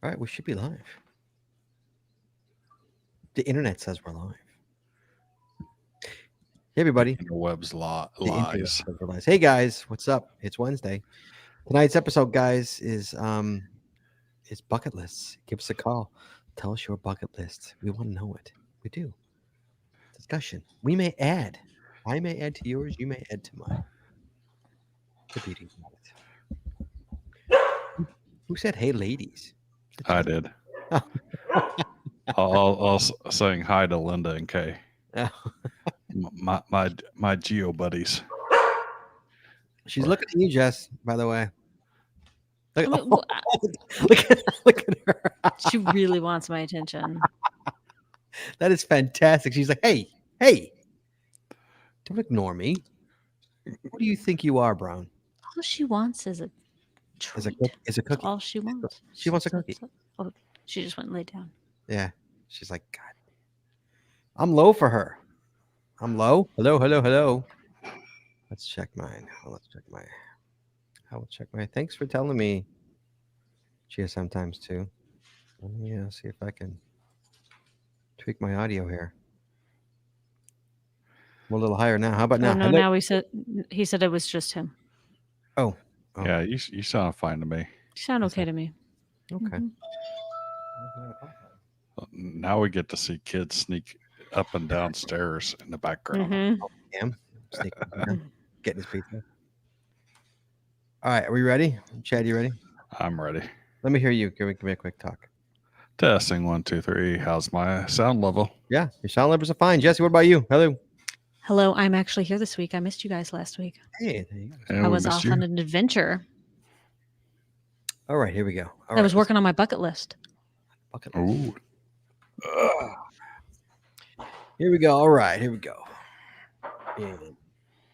All right, we should be live. The internet says we're live. Hey, everybody. Interwebs The internet lies. says we're live. Hey, guys. What's up? It's Wednesday. Tonight's episode, guys, is bucket lists. Give us a call. Tell us your bucket list. We want to know it. We do. Discussion. We may add. I may add to yours. You may add to mine. The beauty of it. Who said, "Hey, ladies"? Is that I you? did. Oh. Saying hi to Linda and Kay, Oh. my Geo buddies. She's Or looking at you, Jess. By the way. I Look, mean, oh, look at her. she really wants my attention. That is fantastic. She's like, hey, hey, don't ignore me. What do you think you are, Brown? All she wants is a Is a treat. cook? Is a That's cookie? all she wants. She wants a cookie. Oh, she just went and laid down. Yeah. She's like, God, I'm low for her. I'm low. Hello, hello, hello. Let's check mine. Oh, let's check my. I will check my. Thanks for telling me. GSM times two. Let me see if I can tweak my audio here. I'm a little higher now. How about now? Oh no! Hello? Now he said it was just him. Oh, Yeah, you sound fine to me. You sound Is okay that- to me. okay. Mhm. Now we get to see kids sneak up and down stairs in the background. Mhm. Cam, sneaking around, getting his pizza. All right, are we ready? Chad, you ready? I'm ready. Let me hear you. Give me a quick talk. Testing 1, 2, 3. How's my sound level? Yeah, your sound levels are fine. Jesse, what about you? Hello. Hello, I'm actually here this week. I missed you guys last week. Hey, there you go. And I we was missed off you. on an adventure. All right, here we go. All I right, was working on my bucket list. bucket list. Ooh. Here we go. All right, here we go. In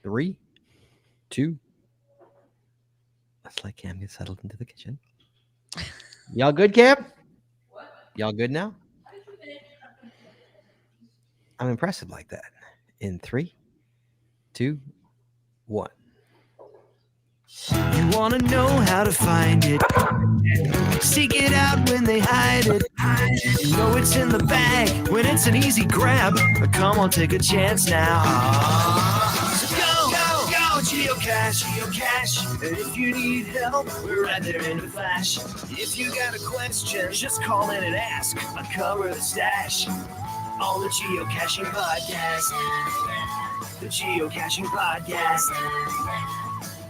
3, 2. Let's let Cam get settled into the kitchen. Y'all good, Cam? Y'all good now? I'm impressive like that. In 3, 2, 1. You wanna know how to find it. Seek it out when they hide it. You know it's in the bag when it's an easy grab. But come on, take a chance now. So go, geocache, geocache. And if you need help, we're right there in a flash. If you got a question, just call in and ask. Uncover the stash on the Geocaching Podcast. The Geocaching Podcast.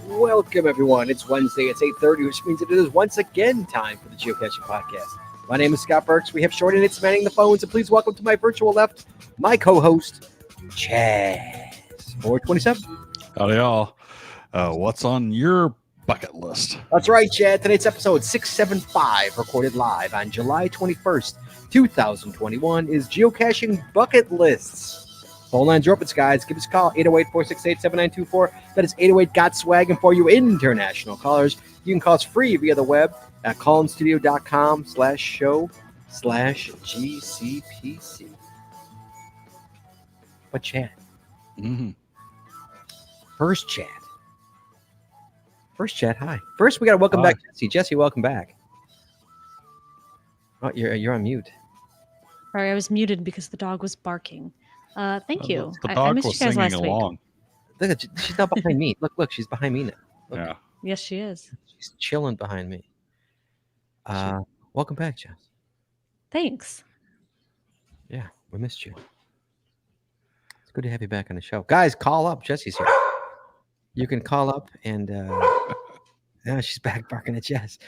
Welcome, everyone. It's Wednesday. It's 8:30, which means it is once again time for the Geocaching Podcast. My name is Scott Burks. We have Short and It's manning the phones, and please welcome to my virtual left, my co-host, Chaz. 427. Howdy, y'all. What's on your bucket list? That's right, Chad. Today's episode 675, recorded live on July 21st, 2021, is Geocaching Bucket Lists. Phone lines are open, guys. Give us a call, 808-468-7924. That is 808-GOT-SWAG. And for you international callers, you can call us free via the web at callinstudio.com/show/GCPC. But Chad, Mm-hmm. first chat, hi. First, we got to welcome Hi. back Jesse. Jesse, welcome back. Oh, you're on mute. Sorry, I was muted because the dog was barking. Thank you. The I dog missed was you guys singing last week. along. Look at she's not behind me. Look, she's behind me now. Look, Yeah. Yes, she is. she's chilling behind me. Welcome back, Jess. Thanks. Yeah, we missed you. It's good to have you back on the show. Guys, call up. Jesse's here. You can call up and now she's back barking at Jess.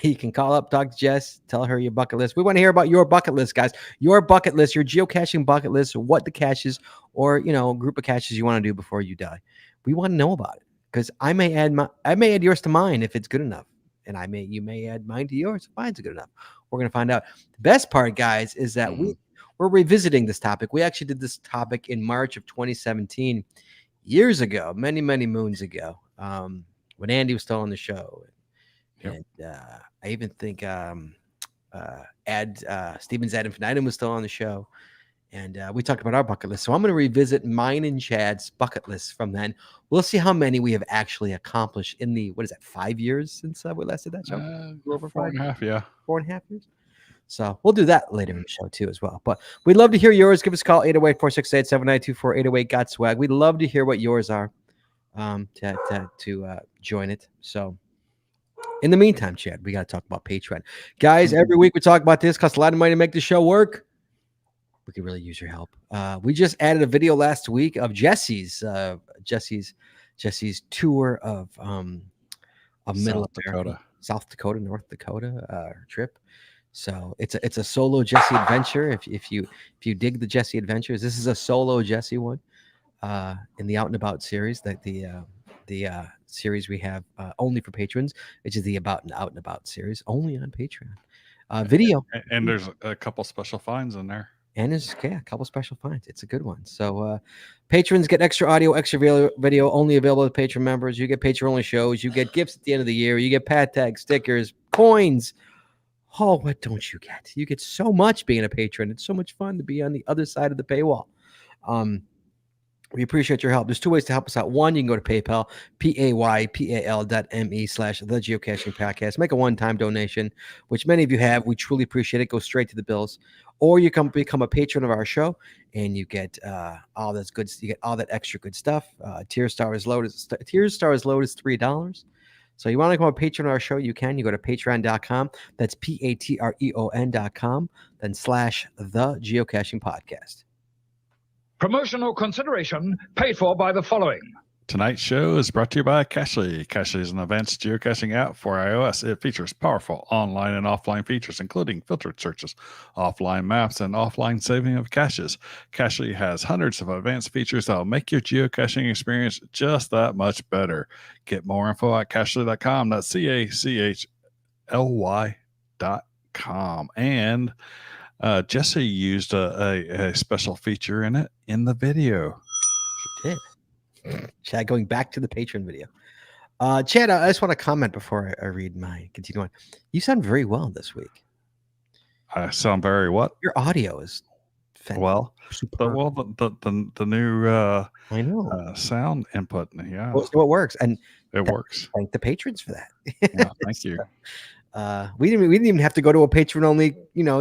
You can call up, talk to Jess, tell her your bucket list. We want to hear about your bucket list, guys. Your bucket list, your geocaching bucket list, what the caches or group of caches you want to do before you die. We want to know about it because I may add yours to mine if it's good enough, and you may add mine to yours if mine's good enough. We're gonna find out. The best part, guys, is that we're revisiting this topic. We actually did this topic in March of 2017, years ago, many moons ago, when Andy was still on the show. Yep. And I even think Stevens Ad Infinitum was still on the show. And we talked about our bucket list. So I'm going to revisit mine and Chad's bucket list from then. We'll see how many we have actually accomplished in the, 5 years since we last did that show? Over 4.5, yeah. 4.5 years. So we'll do that later in the show too as well. But we'd love to hear yours. Give us a call, 808-468-7924, 808 got swag. We'd love to hear what yours are to join it. So in the meantime, Chad, we got to talk about Patreon. Guys, every week we talk about this. Costs a lot of money to make the show work. We could really use your help. We just added a video last week of Jesse's tour of middle Dakota, South Dakota, North Dakota trip. So it's a solo Jesse adventure. If you dig the Jesse adventures, this is a solo Jesse one in the Out and About series. That the series we have only for patrons, which is the Out and About series, only on Patreon. Video, and there's a couple special finds in there. And there's a couple special finds. It's a good one. So patrons get extra audio, extra video, only available to Patreon members. You get Patreon-only shows. You get gifts at the end of the year. You get pad tags, stickers, coins. Oh, what don't you get? You get so much being a patron. It's so much fun to be on the other side of the paywall. We appreciate your help. There's two ways to help us out. One, you can go to PayPal, paypal.me/the Geocaching Podcast. Make a one-time donation, which many of you have. We truly appreciate it. Go straight to the bills. Or you can become a patron of our show, and you get all this good. You get all that extra good stuff. Tier star is low as $3. So you want to become a patron of our show, you can. You go to patreon.com. That's patreon.com. Then / the Geocaching Podcast. Promotional consideration paid for by the following. Tonight's show is brought to you by Cachly. Cachly is an advanced geocaching app for iOS. It features powerful online and offline features, including filtered searches, offline maps, and offline saving of caches. Cachly has hundreds of advanced features that will make your geocaching experience just that much better. Get more info at cachly.com. That's CACHLY.com. And Jesse used a special feature in it in the video. She did. Chad, going back to the Patreon video. Chad, I just want to comment before I read my continue on. You sound very well this week. I sound very what? Your audio is fantastic. Well, the new I know sound input. Yeah, so it works, and it works. Thank the patrons for that. Yeah, thank you. We didn't even have to go to a patron only,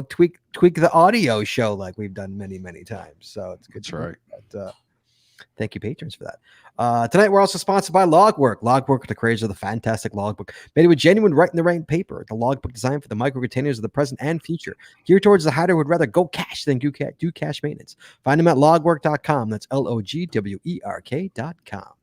tweak the audio show like we've done many times. So it's good. That's right. But, thank you, patrons, for that. Tonight, we're also sponsored by Logwork. Logwork, the creators of the fantastic logbook, made with genuine write-in-the-rain paper. The logbook designed for the micro containers of the present and future, geared towards the hider who would rather go cash than do cash maintenance. Find them at logwork.com. That's LOGWERK.com.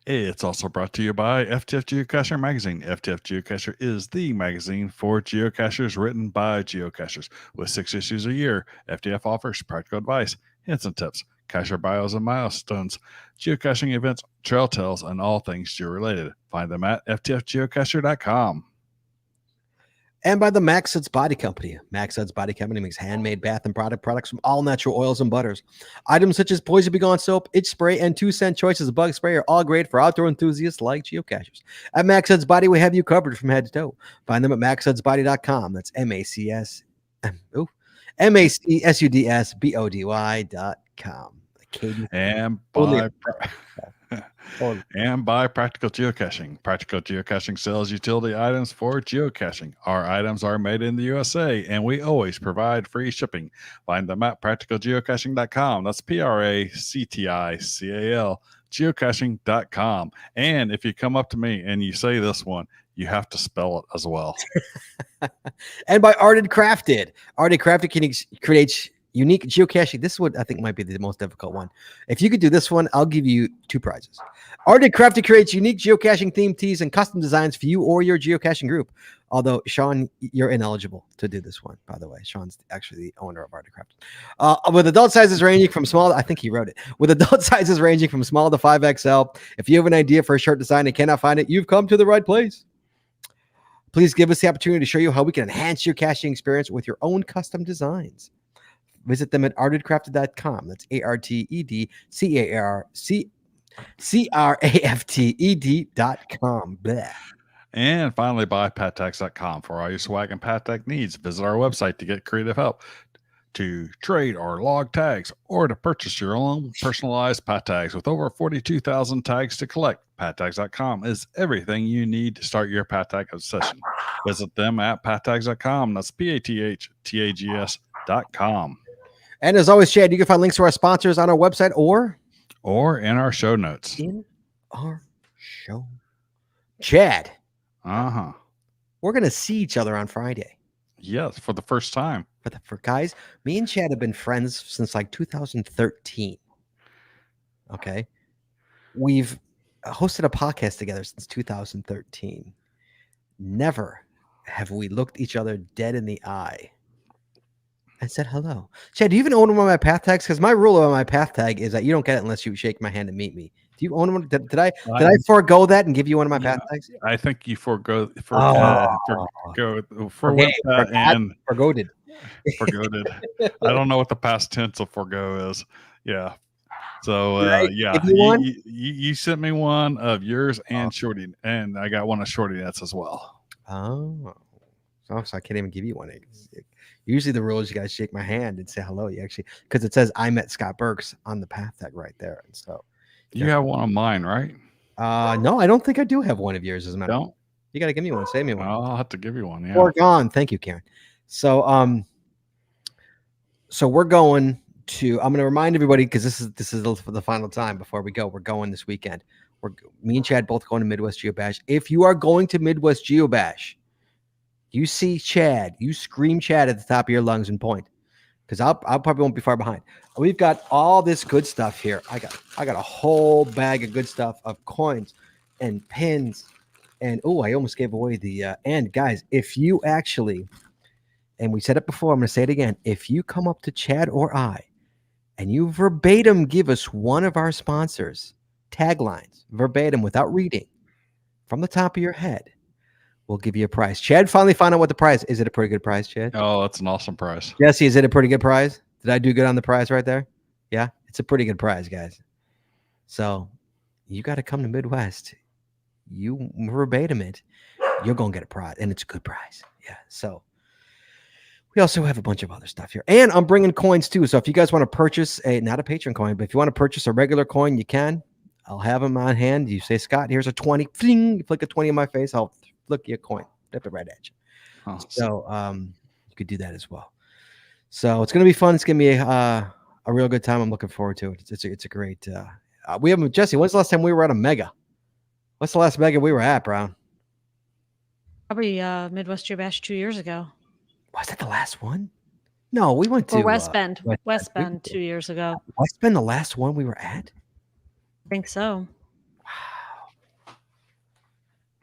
It's also brought to you by FTF Geocacher Magazine. FTF Geocacher is the magazine for geocachers written by geocachers. With 6 issues a year, FTF offers practical advice, hints and tips, cacher bios and milestones, geocaching events, trail tales, and all things geo-related. Find them at ftfgeocacher.com. And by the Max Suds Body Company. Max Suds Body Company makes handmade bath and products from all natural oils and butters. Items such as Poison Be Gone soap, itch spray, and 2-cent choices of bug spray are all great for outdoor enthusiasts like geocachers. At Max Suds Body, we have you covered from head to toe. Find them at maxsudsbody.com. That's MACSUDSBODY.com. And by Practical Geocaching. Practical Geocaching sells utility items for geocaching. Our items are made in the USA, and we always provide free shipping. Find them at practicalgeocaching.com. That's PRACTICAL geocaching.com. And if you come up to me and you say this one, you have to spell it as well. And by Arted Crafted. Arted Crafted creates unique geocaching. This is what I think might be the most difficult one. If you could do this one, I'll give you 2 prizes. Arted Crafted creates unique geocaching themed tees and custom designs for you or your geocaching group. Although, Sean, you're ineligible to do this one, by the way. Sean's actually the owner of Arted Crafted. With adult sizes ranging from small, I think he wrote it. With adult sizes ranging from small to 5XL. If you have an idea for a shirt design and cannot find it, you've come to the right place. Please give us the opportunity to show you how we can enhance your caching experience with your own custom designs. Visit them at artedcrafted.com. That's ARTEDCRAFTED.com. Blah. And finally, buy pattags.com for all your swag and pattag needs. Visit our website to get creative help. to trade or log tags, or to purchase your own personalized pat tags. With over 42,000 tags to collect, pattags.com is everything you need to start your pat tag obsession. Visit them at pattags.com. That's PATHTAGS.com. And as always, Chad, you can find links to our sponsors on our website or in our show notes. in our show. Chad, we're going to see each other on Friday. Yes, for the first time. For guys, me and Chad have been friends since like 2013. Okay. We've hosted a podcast together since 2013. Never have we looked each other dead in the eye and said hello. Chad, do you even own one of my path tags? Because my rule of my path tag is that you don't get it unless you shake my hand and meet me. Do you own one? Did I forego that and give you one of my path tags? I think you forgoed Okay, and forgoed. forgoed. I don't know what the past tense of forgo is. Yeah. So you sent me one of yours and Shorty, and I got one of Shorty Nets as well. Oh, so I can't even give you one. Usually the rule is you guys shake my hand and say hello. You actually, because it says I met Scott Burks on the path tag right there, and so you have one of mine, right? No, I don't think I do have one of yours. As a matter, don't. You got to give me one. Save me one. I'll have to give you one. Yeah. Or gone. Thank you, Karen. So so we're going to. I'm going to remind everybody because this is the final time before we go. We're going this weekend. Me and Chad both going to Midwest Geobash. If you are going to Midwest Geobash, you see Chad, you scream Chad at the top of your lungs and point, because I'll probably won't be far behind. We've got all this good stuff here. I got a whole bag of good stuff of coins and pins, and I almost gave away the and guys, if you actually, and we said it before, I'm going to say it again. If you come up to Chad or I, and you verbatim give us one of our sponsors taglines verbatim without reading from the top of your head, we'll give you a prize. Chad finally found out what the prize is. It a pretty good prize, Chad? Oh, that's an awesome prize. Jesse, is it a pretty good prize? Did I do good on the prize right there? Yeah, it's a pretty good prize, guys. So you got to come to Midwest. You verbatim it. You're going to get a prize, and it's a good prize. Yeah, so we also have a bunch of other stuff here. And I'm bringing coins, too. So if you guys want to purchase not a Patreon coin, but if you want to purchase a regular coin, you can. I'll have them on hand. You say, Scott, here's a 20. Fling, you flick a 20 in my face. I'll flick you a coin. Flip it right at you. Awesome. So you could do that as well. So it's going to be fun. It's going to be a real good time. I'm looking forward to it. It's a great. We haven't, Jesse, when's the last time we were at a mega? What's the last mega we were at, Brown? Probably Midwest Geobash 2 years ago. Was that the last one? No, we went to Or West Bend. West Bend 2 years ago. West Bend, the last one we were at? I think so. Wow.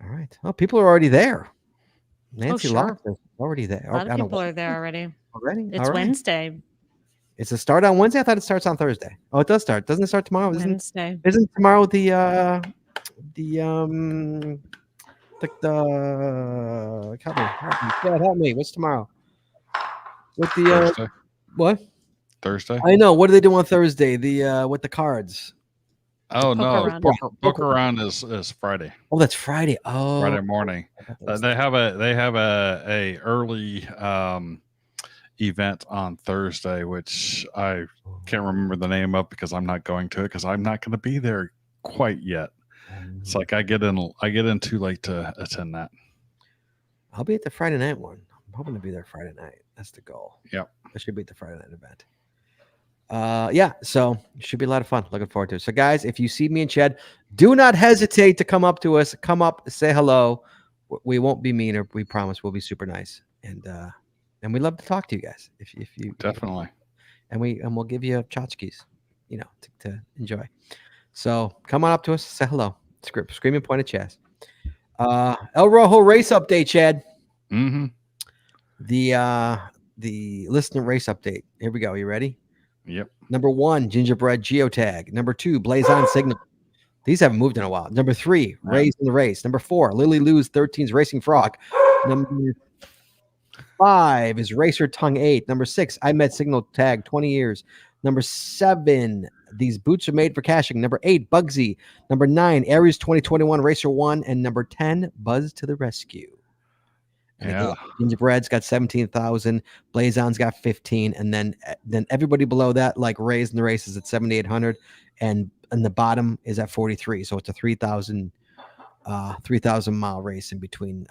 All right. Oh, people are already there. Nancy sure. Locke is already there. A lot of people are there already. Already? It's Wednesday. It's a start on Wednesday? I thought it starts on Thursday. Oh, it does start. Doesn't it start tomorrow? Wednesday. Isn't tomorrow the help me. What's tomorrow? With the Thursday. What? Thursday. I know. What do they do on Thursday? The with the cards. Oh no, around. book around is Friday. Oh, that's Friday. Oh, Friday morning. They have a early event on Thursday, which I can't remember the name of because I'm not going to it because I'm not going to be there quite yet. It's like I get in too late to attend that. I'll be at the Friday night one. I'm hoping to be there Friday night. That's the goal. Yep. I should be at the Friday night event. Yeah, so it should be a lot of fun. Looking forward to it. So, guys, if you see me and Chad, do not hesitate to come up to us. Come up, say hello. We won't be meaner. We promise we'll be super nice. And we love to talk to you guys. If you Definitely. And we'll give you tchotchkes, to enjoy. So come on up to us, say hello. Screaming point at Chaz. El Rojo race update, Chad. Mm-hmm. The listener race update. Here we go. You ready? Yep. Number 1, Gingerbread Geotag. Number 2, Blaze On Signal. These haven't moved in a while. Number 3, Raise in the Race. Number 4, Lily Lou's 13's Racing Frog. Number 5 is Racer Tongue 8. Number 6, I Met Signal Tag 20 years. Number 7, These Boots Are Made for Caching. Number 8, Bugsy. Number 9, Aries 2021 Racer 1. And number 10, Buzz to the Rescue. And Yeah. Gingerbread's got 17,000. Blazon's got 15, and then everybody below that, like Ray's in the race, is at 7,800, and the bottom is at 43. So it's a 3,000 mile race in between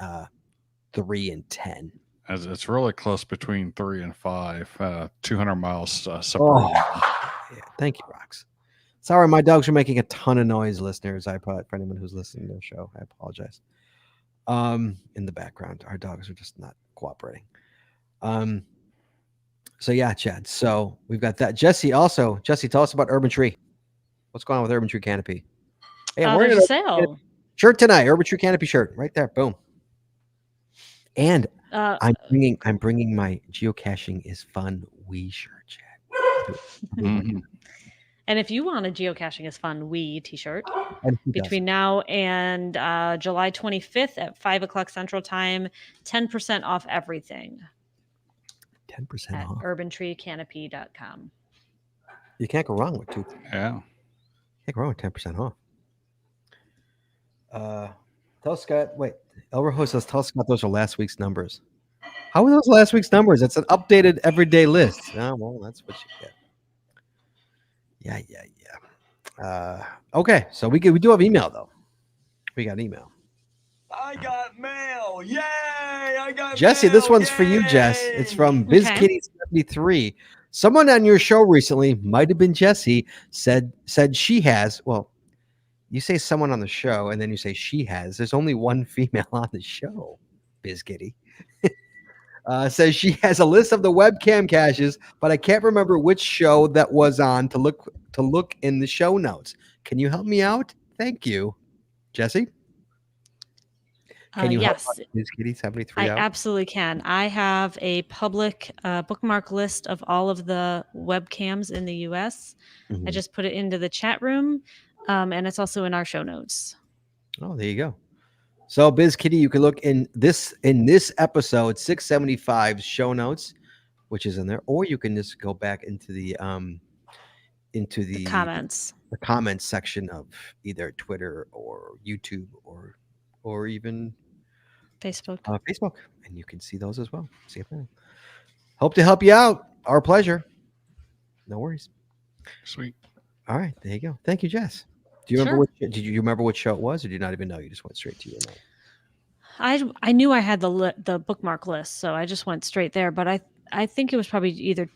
3 and 10. As it's really close between 3 and 5, 200 miles separating. Yeah, thank you, Rox. Sorry, my dogs are making a ton of noise, listeners. For anyone who's listening to the show, I apologize. In the background, our dogs are just not cooperating. So yeah, Chad. So we've got that. Jesse, tell us about Urban Tree. What's going on with Urban Tree Canopy? Hey, I'm wearing There's a a sale. shirt tonight. Urban Tree Canopy shirt, right there. Boom. And I'm bringing my Geocaching is Fun Wii shirt, Chad. Mhm. And if you want a Geocaching is Fun Wii t-shirt, And who doesn't? between now and July 25th at 5 o'clock Central Time, 10% off everything 10% at off. urbantreecanopy.com. You can't go wrong with Yeah. 10% off. Tell Scott. Wait, Elroho says, "Tell Scott those are last week's numbers." How are those last week's numbers? It's an updated everyday list. Oh, well, that's what you get. Yeah. Okay, so we do have email though. We got email. I got mail. Yay! I got Jesse, this one's for you, Jess. It's from BizKitty73. Someone on your show recently, might have been Jesse, said she has. Well, you say someone on the show, and then you say she has. There's only one female on the show, BizKitty. Says she has a list of the webcam caches, but I can't remember which show that was on to look in the show notes. Can you help me out? Thank you, Jesse. Can you help Yes, BizKitty73 I out? absolutely can. I have a public bookmark list of all of the webcams in the US. Mhm. I just put it into the chat room, and it's also in our show notes. Oh, there you go. So, BizKitty, you can look in this episode 675 show notes, which is in there, or you can just go back into the Comments. the comments section of either Twitter or YouTube or even Facebook. Facebook, and you can see those as well. See if hope to help you out. Our pleasure. No worries. Sweet. All right, there you go. Thank you, Jess. Do you remember did you remember what show it was, or did you not even know? You just went straight to your note. I knew I had the bookmark list, so I just went straight there. But I think it was probably either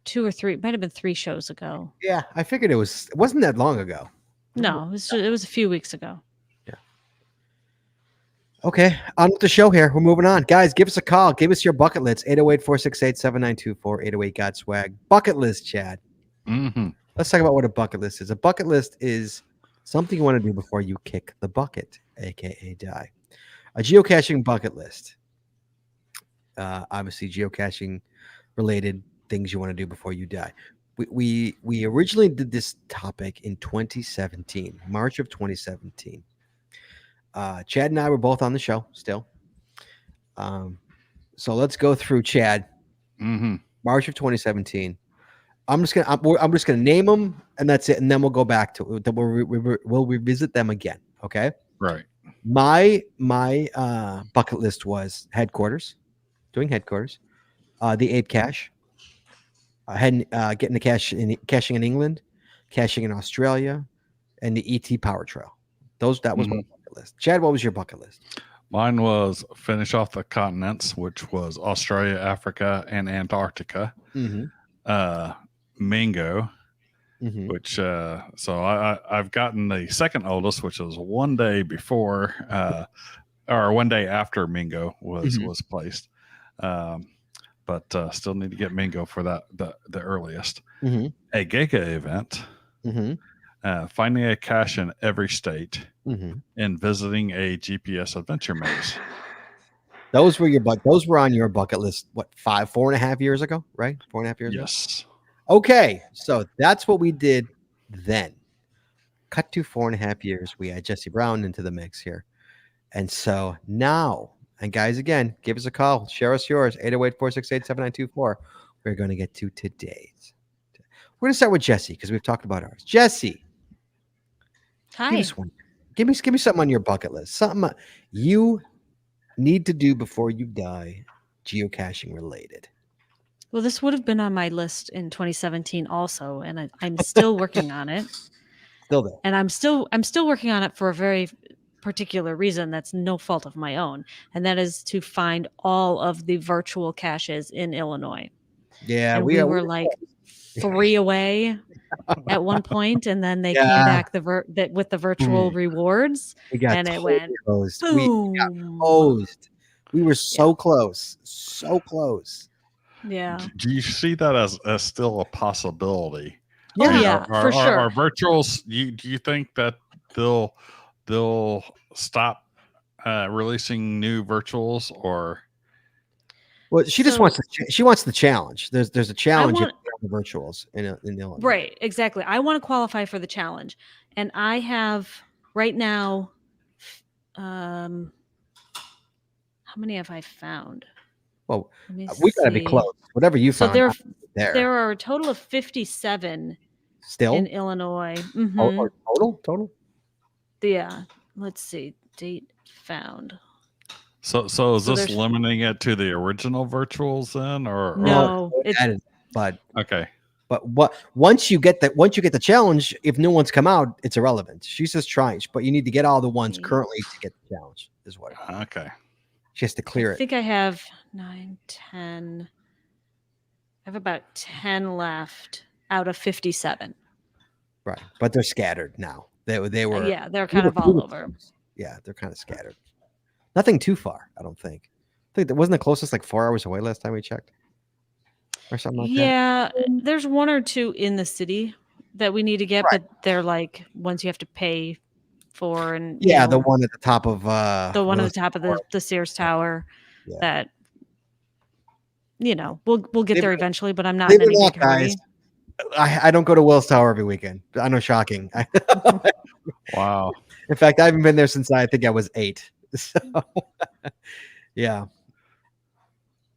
2 or 3. It might have been 3 shows ago. Yeah, I figured it wasn't that long ago. No, it was a few weeks ago. Okay, on with the show here. We're moving on. Guys, give us a call. Give us your bucket list. 808-468-7924, 808-GOT-SWAG. Bucket list, Chad. Mm-hmm. Let's talk about what a bucket list is. A bucket list is something you want to do before you kick the bucket, a.k.a. die. A geocaching bucket list. Obviously, geocaching related things you want to do before you die. We originally did this topic in 2017, March of 2017. Chad and I were both on the show still. So let's go through Chad. Mm-hmm. March of 2017. I'm just gonna name them, and that's it. And then we'll go back to it. We'll revisit them again. Okay. Right. My bucket list was doing headquarters, the Ape Cache, getting the caching in England, caching in Australia, and the ET Power Trail. That was my bucket list. Chad, what was your bucket list? Mine was finish off the continents, which was Australia, Africa, and Antarctica. Mm-hmm. Mingo, Mm-hmm. which so I've gotten the second oldest, which was one day before or one day after Mingo was placed. But still need to get Mingo for that the earliest. Mm-hmm. A Giga event, finding a cache in every state, and visiting a GPS adventure maze. Those were on your bucket list. What, 4.5 years ago, right? 4.5 years ago. Yes. Okay, so that's what we did then. Cut to 4.5 years. We had Jesse Brown into the mix here. And so now, and guys, again, give us a call. Share us yours, 808-468-7924. We're going to get to today's. We're going to start with Jesse because we've talked about ours. Jesse. Hi. Give me something on your bucket list. Something you need to do before you die, geocaching related? Well, this would have been on my list in 2017 also, and I'm still working on it. Still there. And I'm still working on it for a very particular reason that's no fault of my own, and that is to find all of the virtual caches in Illinois. Yeah, And we were like 3 away at one point, and then they came Yeah. back with the virtual rewards, we got and it went hosed. boom. Hosed. We were so close. So close. Yeah. Do you see that as still a possibility? Oh, I mean, yeah, for sure. Are virtuals? Do you think that they'll stop releasing new virtuals, or? Well, she just So- wants she wants the challenge. There's a challenge want- in the virtuals in Illinois. Right, exactly. I want to qualify for the challenge, and I have right now. How many have I found? Well, Let me we gotta be see. close. Whatever you So found there. there are a total of 57 Still in Illinois. or total. Yeah. Let's see. Date found. So is So this there's- limiting it to the original virtuals then, or? No, But Okay. once you get the challenge, if new ones come out, it's irrelevant. She's just trying, but you need to get all the ones currently to get the challenge. Is what Okay. she has to clear I it. think I have 9, 10. I have about 10 left out of 57. Right, but they're scattered now. They were Yeah, they're kind of all over. Yeah, they're kind of scattered. Nothing too far, I don't think. I think that wasn't the closest like 4 hours away last time we checked, or something like that. Yeah, there's 1 or 2 in the city that we need to get, but they're like ones you have to pay for, and Yeah, the one at the top of the one at the top of the Sears Tower. Yeah. That we'll get Leave there it- eventually, but I'm not leave in it any off, big hurry. guys. I don't go to Will's Tower every weekend. I know, shocking. Wow. In fact, I haven't been there since I think I was 8. So, yeah.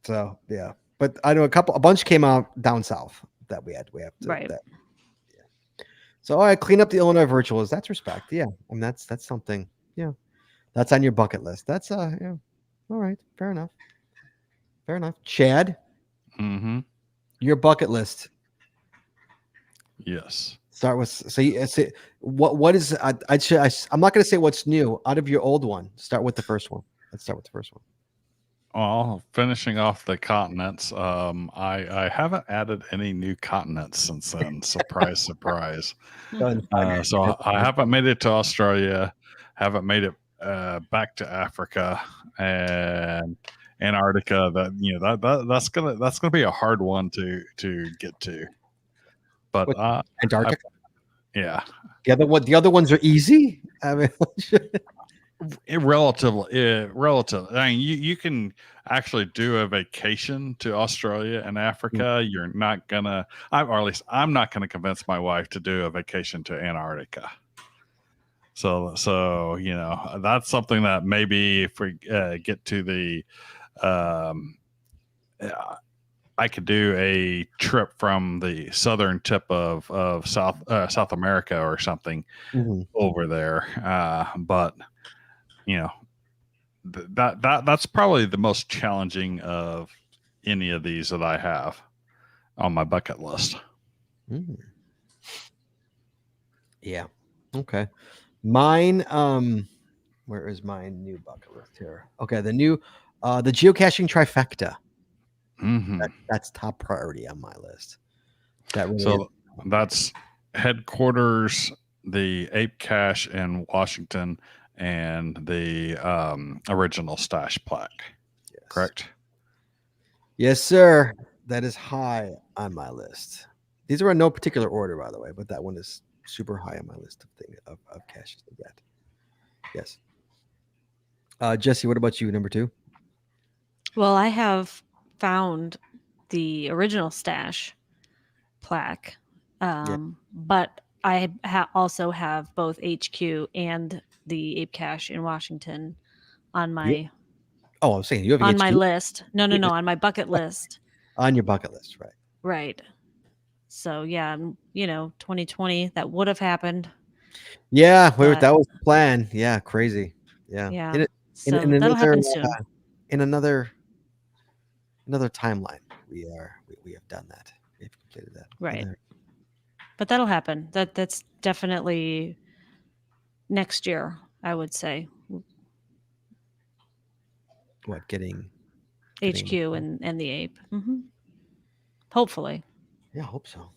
So yeah, but I know a bunch came out down south that we have to. Right. Yeah. So all right, clean up the Illinois virtuals. That's respect. Yeah, I mean that's something. Yeah, that's on your bucket list. That's yeah. All right, fair enough. Fair enough. Chad, Mm-hmm. your bucket list. Yes. Start with say what is I'm not going to say what's new out of your old one. Start with the first one. Let's start with the first one. Well, finishing off the continents, I haven't added any new continents since then. Surprise, surprise. So I haven't made it to Australia, haven't made it back to Africa and Antarctica. That's gonna be a hard one to get to. But Antarctica. yeah, The other ones are easy. I mean, relative. I mean, you can actually do a vacation to Australia and Africa. You're not gonna, or at least I'm not gonna convince my wife to do a vacation to Antarctica. So that's something that maybe if we get to the, I could do a trip from the southern tip of South America or something over there. But that's probably the most challenging of any of these that I have on my bucket list. Yeah. Okay. Mine. Where is my new bucket list here? Okay, the geocaching trifecta. Mm-hmm. That's top priority on my list. That really So that's headquarters, the Ape Cache in Washington, and the original stash plaque. Yes. Correct? Yes, sir. That is high on my list. These are in no particular order, by the way, but that one is super high on my list of caches to get. Yes. Jesse, what about you? Number 2? Well, I have found the original stash plaque, but I also have both HQ and the Ape Cache in Washington on my Oh, I'm saying you have on my HQ list. No, on my bucket list. on your bucket list, right? Right. So yeah, 2020 that would have happened. Yeah, But- that was the plan. Yeah, crazy. Yeah. Yeah. And So in that'll another happen soon. in another timeline, we have done that. We've completed that. Right. Another- But that'll happen. That's definitely next year, I would say. what getting HQ and the ape. Hopefully. Yeah, I hope so.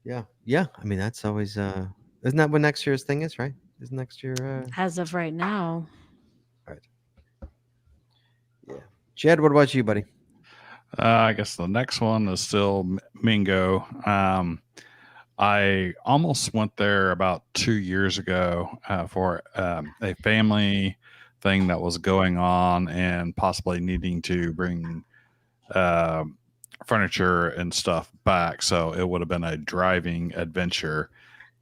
Yeah. I mean, that's always isn't that what next year's thing is, right? Isn't next year As of right now. right? Yeah. Jed, what about you, buddy? I guess the next one is still Mingo. I almost went there about 2 years ago for a family thing that was going on and possibly needing to bring furniture and stuff back. So it would have been a driving adventure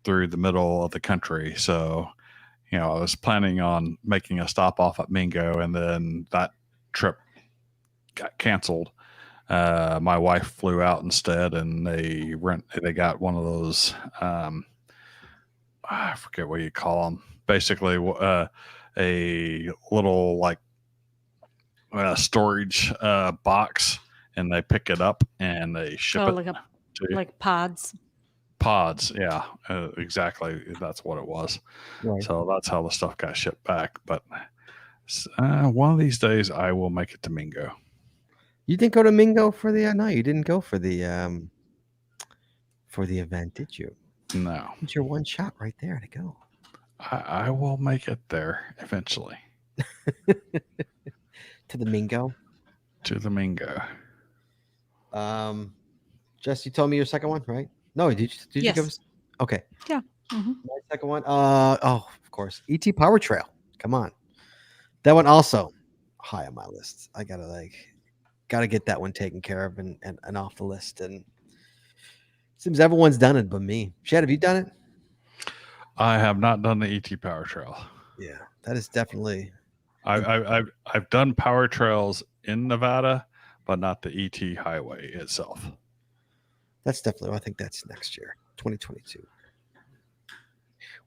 through the middle of the country. So, I was planning on making a stop off at Mingo, and then that trip got canceled. My wife flew out instead, and they got one of those I forget what you call them. Basically, a little like storage box, and they pick it up and they ship it like to like pods. pods. Yeah, exactly. That's what it was. Right. So that's how the stuff got shipped back. But one of these days, I will make it to Mingo. You didn't go to Mingo for the no, you didn't go for the event, did you? No, It's your one shot right there to go. I will make it there eventually. To the Mingo. To the Mingo. Jess, you told me your second one, right? No, did you Yes. give us? Okay. Yeah. Mhm. My second one. Of course. ET Power Trail. Come on. That one also high on my list. I gotta get that one taken care of and off the list. And seems everyone's done it but me. Chad, have you done it? I have not done the ET Power Trail. Yeah, that is definitely. I've done power trails in Nevada, but not the ET highway itself. That's definitely. I think that's next year, 2022.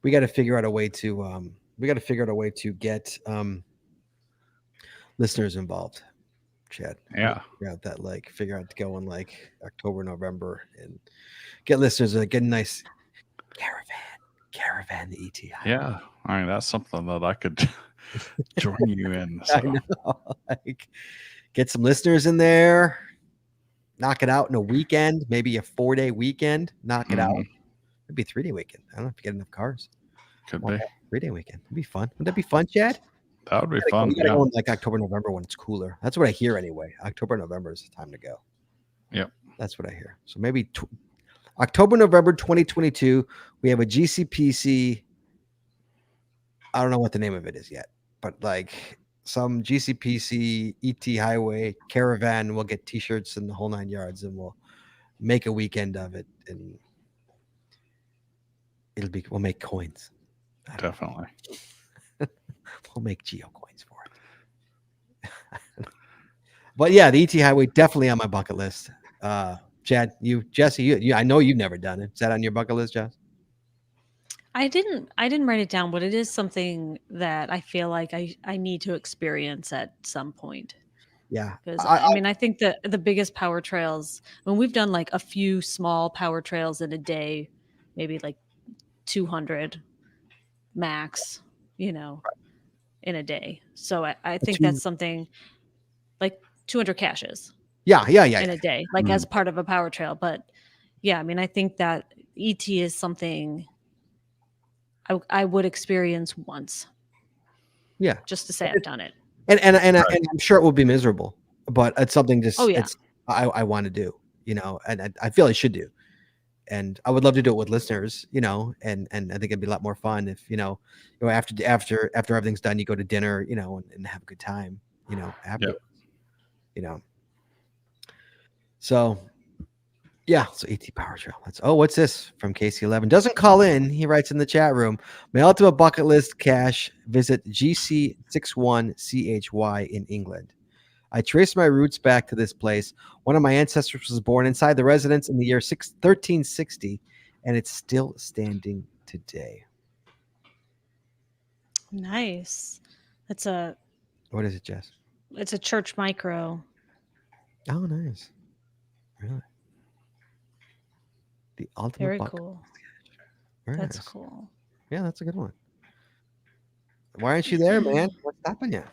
We got to figure out a way to. We got to figure out a way to get listeners involved. Chad. Yeah. Figure out to go in like October, November, and get listeners. Get a nice caravan. The ET highway. Yeah, I mean that's something that I could join you in. So. I know. Get some listeners in there. Knock it out in a weekend, maybe a 4-day weekend. Knock it out. Maybe a 3-day weekend. I don't know if you get enough cars. Could be 3-day weekend. It'd be fun. Would that be fun, Chad? That would be fun. You gotta go in like October, November when it's cooler. That's what I hear anyway. October, November is the time to go. Yep. That's what I hear. So maybe October, November 2022, we have a GCPC. I don't know what the name of it is yet, but like some GCPC ET highway caravan. We'll get T-shirts and the whole 9 yards, and we'll make a weekend of it, and we'll make coins. Definitely. We'll make geo coins for it. But yeah, the ET highway definitely on my bucket list. Chad, Jesse, you I know you've never done it. Is that on your bucket list, Jess? I didn't write it down, but it is something that I feel like I need to experience at some point. Yeah. Because I mean, I think that the biggest power trails, when we've done like a few small power trails in a day, maybe like 200 max, in a day. So I think that's something like 200 caches. Yeah. In a day, like as part of a power trail. But yeah, I mean, I think that ET is something I would experience once. Yeah. Just to say I've done it. And I'm sure it will be miserable, but it's something yeah. I want to do, and I feel I should do. And I would love to do it with listeners, and I think it'd be a lot more fun if, after everything's done, you go to dinner, and have a good time, afterwards, So yeah, so ET Power Trail. What's this from KC11? Doesn't call in. He writes in the chat room. My ultimate bucket list cache, visit GC61CHY in England. I traced my roots back to this place. One of my ancestors was born inside the residence in the year 1360, and it's still standing today. Nice. That's a What is it, Jess? It's a church micro. Oh, nice. Really? The ultimate Very bucket. cool. Very That's nice. cool. Yeah, that's a good one. Why aren't you there, man? What's stopping you?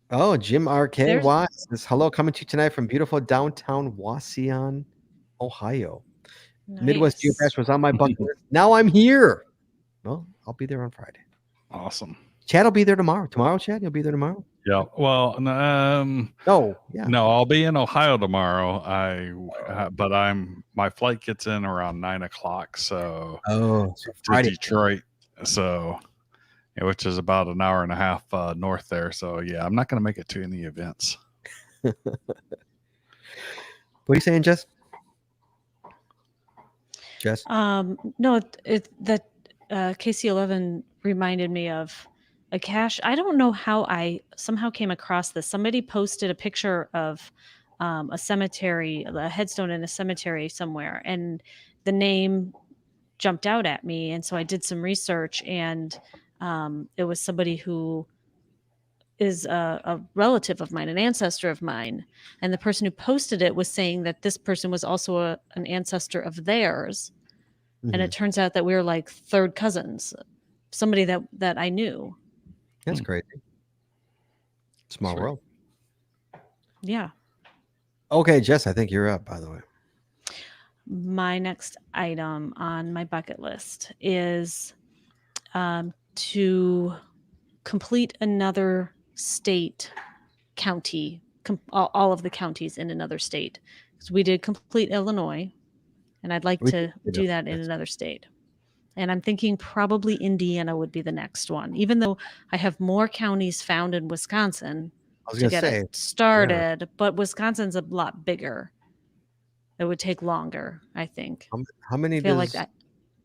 Oh, Jim RK says, hello, coming to you tonight from beautiful downtown Wauseon, Ohio. Midwest Nice. Geocache was on my bucket list. Now I'm here. Well, I'll be there on Friday. Awesome. Chad will be there tomorrow. Tomorrow, Chad, you'll be there tomorrow? Yeah. Well, No, yeah. no, I'll be in Ohio tomorrow. But my flight gets in around 9:00. So So to Friday. Detroit. So, which is about an hour and a half north there. So yeah, I'm not going to make it to any events. What are you saying, Jess? Jess? No, that KC11 reminded me of a cache. I don't know how I somehow came across this. Somebody posted a picture of a cemetery, a headstone in a cemetery somewhere, and the name jumped out at me. And so I did some research, and it was somebody who is a relative of mine, an ancestor of mine. And the person who posted it was saying that this person was also an ancestor of theirs. And it turns out that we were like third cousins, somebody that I knew. That's crazy. Small Sweet. world. Yeah. Okay, Jess, I think you're up, by the way. My next item on my bucket list is to complete another state, county, all of the counties in another state. So we did complete Illinois, and I'd like to do that in another state. And I'm thinking probably Indiana would be the next one, even though I have more counties found in Wisconsin to get it started. But Wisconsin's a lot bigger. It would take longer, I think. How many I feel does like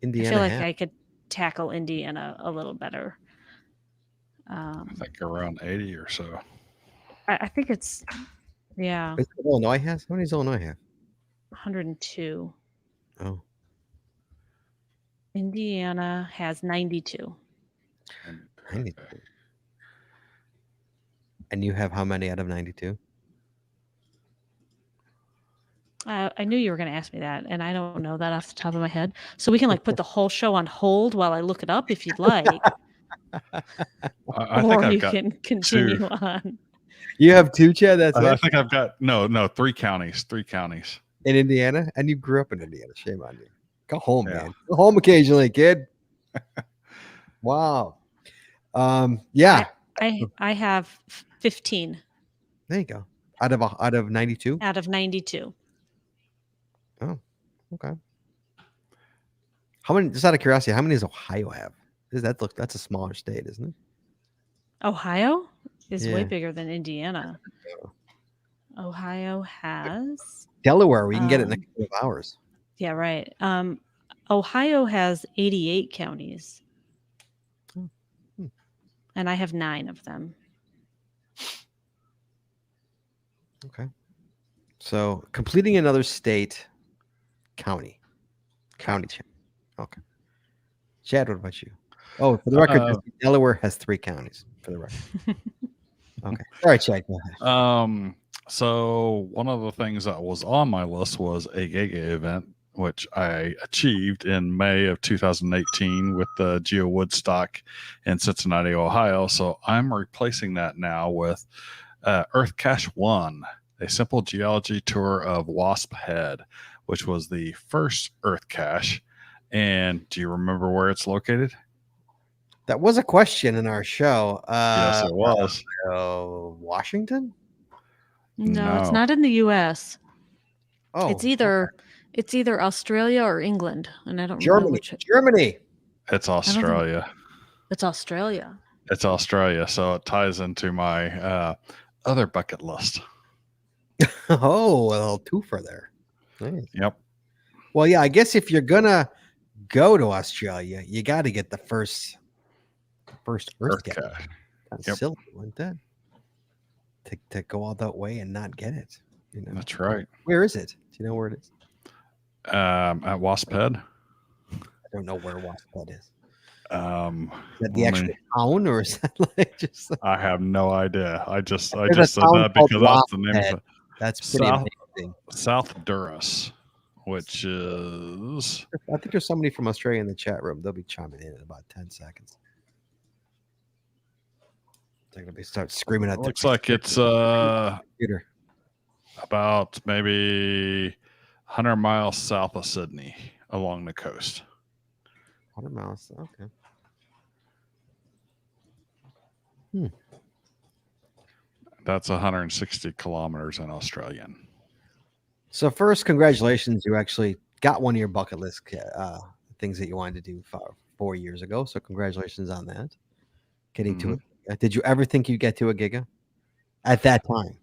Indiana I feel like have? I could tackle Indiana a little better. I think around 80 or so. I think it's, yeah, Illinois has? How many does Illinois have? 102. Oh. Indiana has 92. 92. And you have how many out of 92? I knew you were going to ask me that, and I don't know that off the top of my head. So we can like put the whole show on hold while I look it up if you'd like. I think I've got can continue on. You have two, Chad? That's I it? think I've got no 3 counties. 3 counties. In Indiana? And you grew up in Indiana. Shame on you. Go home, Yeah. man. Go home occasionally, kid. Wow. Yeah. I have 15 There you go. Out of 92? out of 92. Oh, okay. How many? Just out of curiosity, how many does Ohio have? That's a smaller state, isn't it? Ohio is way Yeah. bigger than Indiana. Ohio has Delaware, we can get it in a couple of hours. yeah, right. Ohio has 88 counties. Hmm. And I have 9 of them. Okay. So completing another state, county. Okay. Chad, what about you? Oh, for the record, Delaware has 3 counties. For the record. Okay. All right, Chad, go ahead. So one of the things that was on my list was a Gege event, which I achieved in May of 2018 with the Geo Woodstock in Cincinnati, Ohio. So I'm replacing that now with Earth Cache 1, a simple geology tour of Wasp Head, which was the first Earth Cache. And do you remember where it's located? That was a question in our show. Yes, it was. Washington? No, it's No. not in the US. Oh, It's either Australia or England, and I don't know Germany. which. Germany. It's Australia. It's Australia. It's Australia. So it ties into my other bucket list. Oh, a little twofer there. Nice. Yep. Well, yeah, I guess if you're gonna go to Australia, you got to get the first Earth Earth Cache. Cache. Kind of Yep. silly, wasn't that? To go all that way and not get it. You know, That's right. where is it? Do you know where it is? At Wasp Head. I don't know where Wasphead is. Is that the let actual me- town, or is that like just like, I have no idea. I just there's a said town that called because that's the name of Lafayette. it. That's pretty South amazing. South Duras, which is I think there's somebody from Australia in the chat room. They'll be chiming in about 10 seconds. They're gonna be start screaming at looks their like it's computer. about maybe 100 miles south of Sydney along the coast. 100 miles. Okay. That's 160 kilometers in Australian. So first, congratulations! You actually got one of your bucket list things that you wanted to do 4 years ago. So congratulations on that. Getting to it. Did you ever think you'd get to a giga at that time?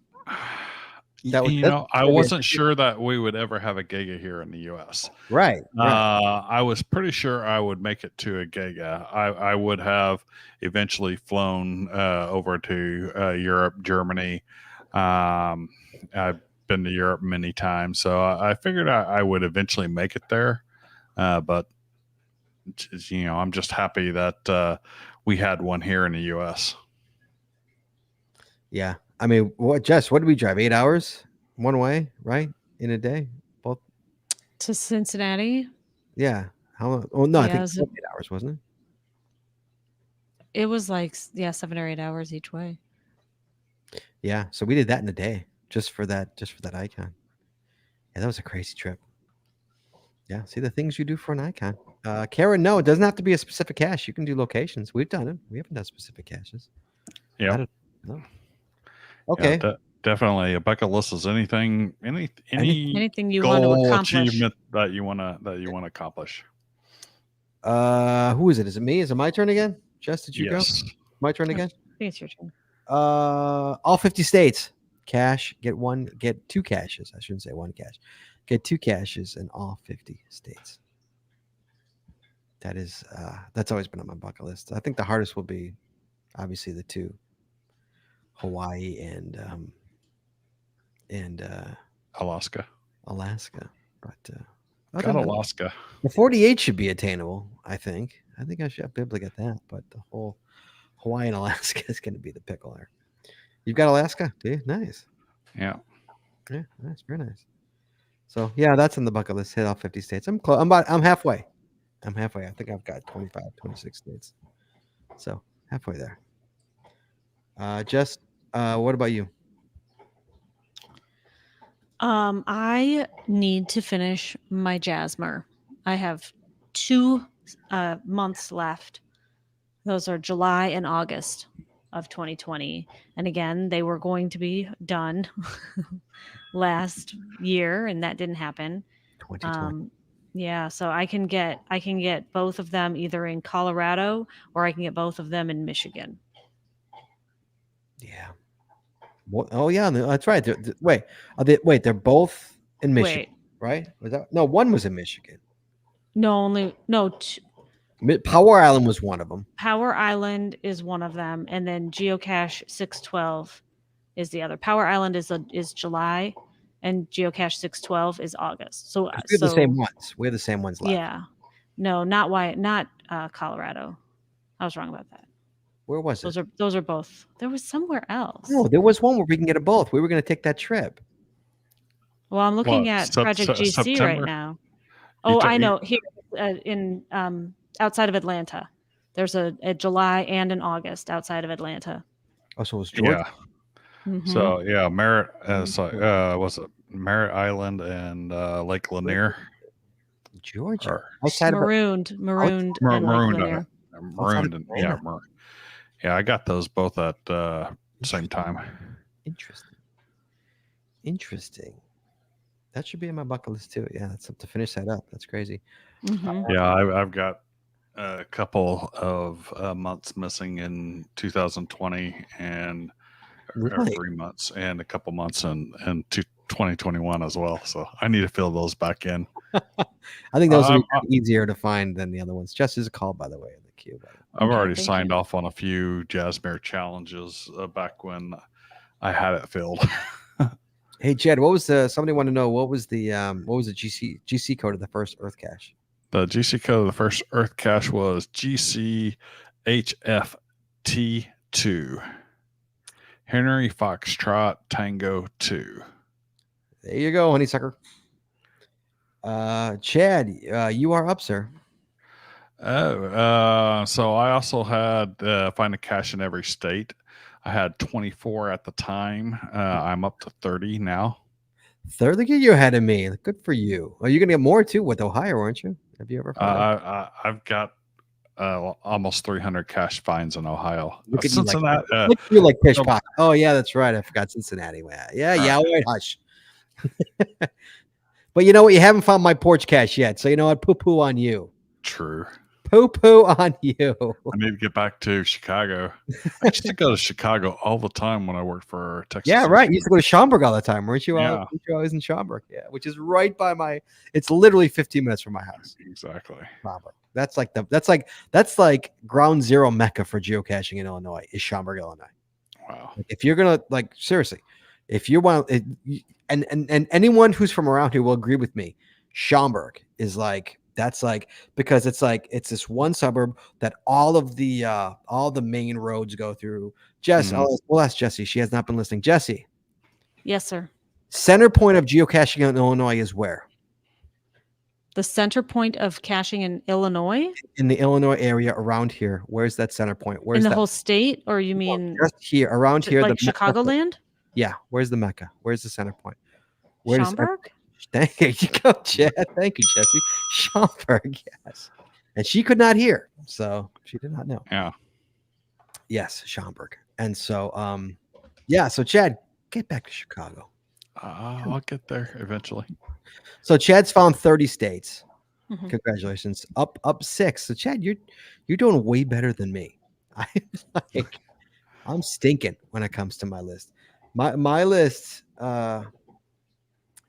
That was- You that's know, I gonna be a wasn't big- sure that we would ever have a giga here in the U.S. Right. I was pretty sure I would make it to a giga. I would have eventually flown over to Europe, Germany. I've been to Europe many times, so I figured I would eventually make it there. But you know, I'm just happy that we had one here in the U.S. Yeah. I mean, what, Jess? What did we drive? 8 hours one way, right? In a day, both. To Cincinnati, Yeah. How long? Oh no, I Yeah, think it was 8 hours, wasn't it was like 7 or 8 hours each way. it? Yeah. So we did that in a day, just for that icon. Yeah, that was a crazy trip. Yeah. See the things you do for an icon. Karen, no, it doesn't have to be a specific cache. You can do locations. We've done it. We haven't done specific caches. Yeah. No. Okay. Definitely a bucket list is any Anything you want to goal accomplish. achievement that you want to accomplish. Who is it? Is it me? Is it my turn again? Jess, did you Yes. go? My turn again? I think it's your turn. All 50 states. Cache, get 2 caches. I shouldn't say 1 cache. Get 2 caches in all 50 states. That is that's always been on my bucket list. I think the hardest will be obviously the 2. Hawaii and Alaska. Alaska. But Got other than that, Alaska. the 48 should be attainable, I think. I think I should be able to get that, but the whole Hawaii and Alaska is going to be the pickle there. You've got Alaska, do you? Nice. Yeah. Yeah, nice, very nice. So yeah, that's on the bucket list. Hit all 50 states. I'm close. I'm halfway. I'm halfway. I think I've got 25, 26 states. So halfway there. Just what about you? I need to finish my Jasmer. I have 2 months left. Those are July and August of 2020. And again, they were going to be done last year, and that didn't happen. 2020. Yeah, so I can get both of them either in Colorado or I can get both of them in Michigan. Yeah. Oh yeah, that's right. Wait, they're both in Michigan, right? Was that no? One was in Michigan. Power Island was one of them. Power Island is one of them, and then Geocache 612 is the other. Power Island is July, and Geocache 612 is August. So We have the same ones. We have the same ones left. Yeah, no, not Colorado. I was wrong about that. Where was it? Those are both. There was somewhere else. No, there was one where we can get them both. We were going to take that trip. Well, I'm looking at Project GC September? right now. Oh, I know. Here in outside of Atlanta, there's a July and an August outside of Atlanta. Oh, so it was Georgia. Yeah. Mhm. So yeah, Merritt. Was it Merritt Island and Lake Lanier? Georgia. Or Outside of marooned, and Lake Lanier. Marooned. And, yeah, yeah. I got those both at same time. Interesting. That should be in my bucket list too. Yeah, that's to finish that up. That's crazy. Mhm. Yeah, I've got a couple of months missing in 2020 and or Really? 3 months and a couple months in 2021 as well. So I need to fill those back in. I think those are easier to find than the other ones. Just as a call, by the way, in the queue. I've already thank signed you. off on a few Jasmine challenges back when I had it filled. Hey, Jed, what was the? Somebody wanted to know what was the GC code of the first Earth cache? The GC code of the first Earth cache was GCHFT2. Henry Foxtrot Tango 2. There you go, honeysucker. Chad, you are up, sir. So I also had find a cache in every state. I had 24 at the time. I'm up to 30 now. 30, you're ahead of me. Good for you. Are you going to get more too with Ohio, aren't you? Have you ever found out? I've got almost 300 cache finds in Ohio. Look at you Cincinnati. Look at you like Pish so- Pock. Oh, yeah, that's right. I forgot Cincinnati. Yeah, wait, hush. But you know what? You haven't found my porch cache yet. So you know what? Poo-poo on you. True. Poo-poo on you. I need to get back to Chicago. I used to go to Chicago all the time when I worked for Texas. Yeah, right. You used to go to Schaumburg all the time, weren't you? Yeah. Weren't you always in Schaumburg? Yeah, which is right by my. It's literally 15 minutes from my house. Exactly. Schaumburg. That's like ground zero mecca for geocaching in Illinois. Is Schaumburg, Illinois? Wow. Like, if you're gonna seriously, if you want, and anyone who's from around here will agree with me. Schaumburg is because it's this one suburb that all the main roads go through. Jess, we'll ask Jessie. She has not been listening. Jessie, Yes, sir. center point of geocaching in Illinois is where? The center point of caching in Illinois? In the Illinois area around here. Where's that center point? Where's In the that? whole state? Or you mean Just here, around here, like the Mecca. Chicagoland? Yeah, where's the Mecca? Where's the center point? Where's Schaumburg? There you go, Chad. Thank you, Jesse. Schaumburg, yes. And she could not hear, so she did not know. Yeah. Yes, Schaumburg. And so, so Chad, get back to Chicago. I'll get there eventually. So Chad's found 30 states. Mhm. Congratulations, up 6. So Chad, you're doing way better than me. I'm stinking when it comes to my list. My list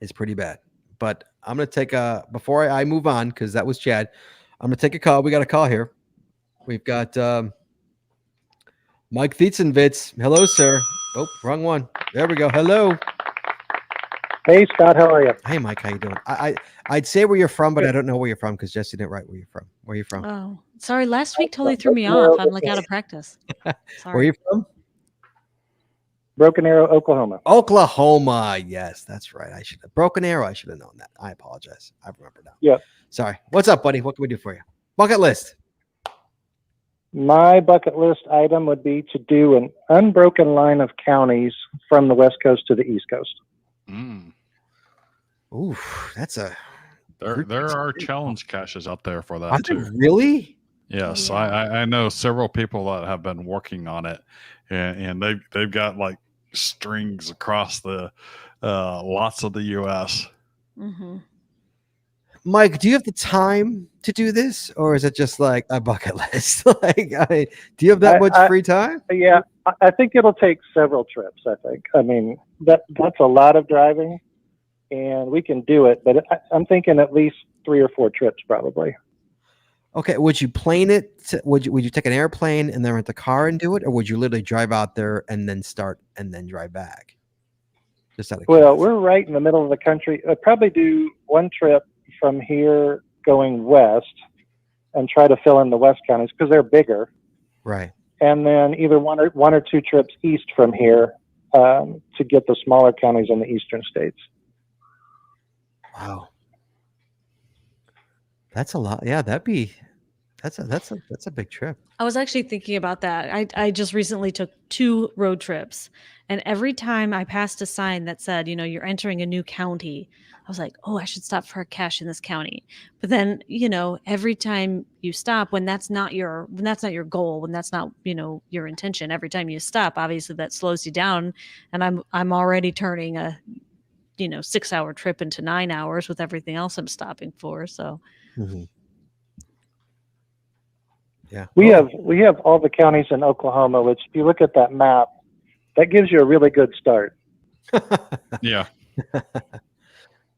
is pretty bad, but I'm gonna take before I move on, because that was Chad. I'm gonna take a call. We got a call here. We've got Mike Thietzenwitz. Hello, sir. Oh, wrong one. There we go. Hello. Hey, Scott, how are you? Hey, Mike. How you doing? I'd say where you're from, but I don't know where you're from because Jesse didn't write where you're from. Where are you from? Oh, sorry. Last week totally threw me off. I'm like out of practice. Where are Sorry. you from? Broken Arrow, Oklahoma. Oklahoma. Yes, that's right. I should have Broken Arrow. I should have known that. I apologize. I remember now. Yeah. Sorry. What's up, buddy? What can we do for you? Bucket list. My bucket list item would be to do an unbroken line of counties from the West Coast to the East Coast. Ooh, that's a. There are challenge caches out there for Are that there too. really? Yes, Yeah. I know several people that have been working on it, and they've got like strings across the lots of the U.S. Mm-hmm. Mike, do you have the time to do this, or is it just like a bucket list? Do you have that much free time? Yeah, I think it'll take several trips. I mean, that's a lot of driving, and we can do it, but I'm thinking at least 3 or 4 trips probably. Okay, would you plane it? Would you take an airplane and then rent a car and do it, or would you literally drive out there and then start and then drive back? Just out of Well, curiosity. we're right in the middle of the country. I'd probably do one trip from here going west and try to fill in the west counties because they're bigger. Right. And then either one or 2 trips east from here to get the smaller counties in the eastern states. Wow. That's a lot. Yeah, that's a big trip. I was actually thinking about that. I just recently took 2 road trips, and every time I passed a sign that said, you're entering a new county, I was like, oh, I should stop for a cache in this county. But then, every time you stop, when that's not your goal, when that's not, your intention, every time you stop, obviously that slows you down. And I'm already turning a 6-hour trip into 9 hours with everything else I'm stopping for. So Mhm. Yeah. We have all the counties in Oklahoma, which if you look at that map, that gives you a really good start Yeah,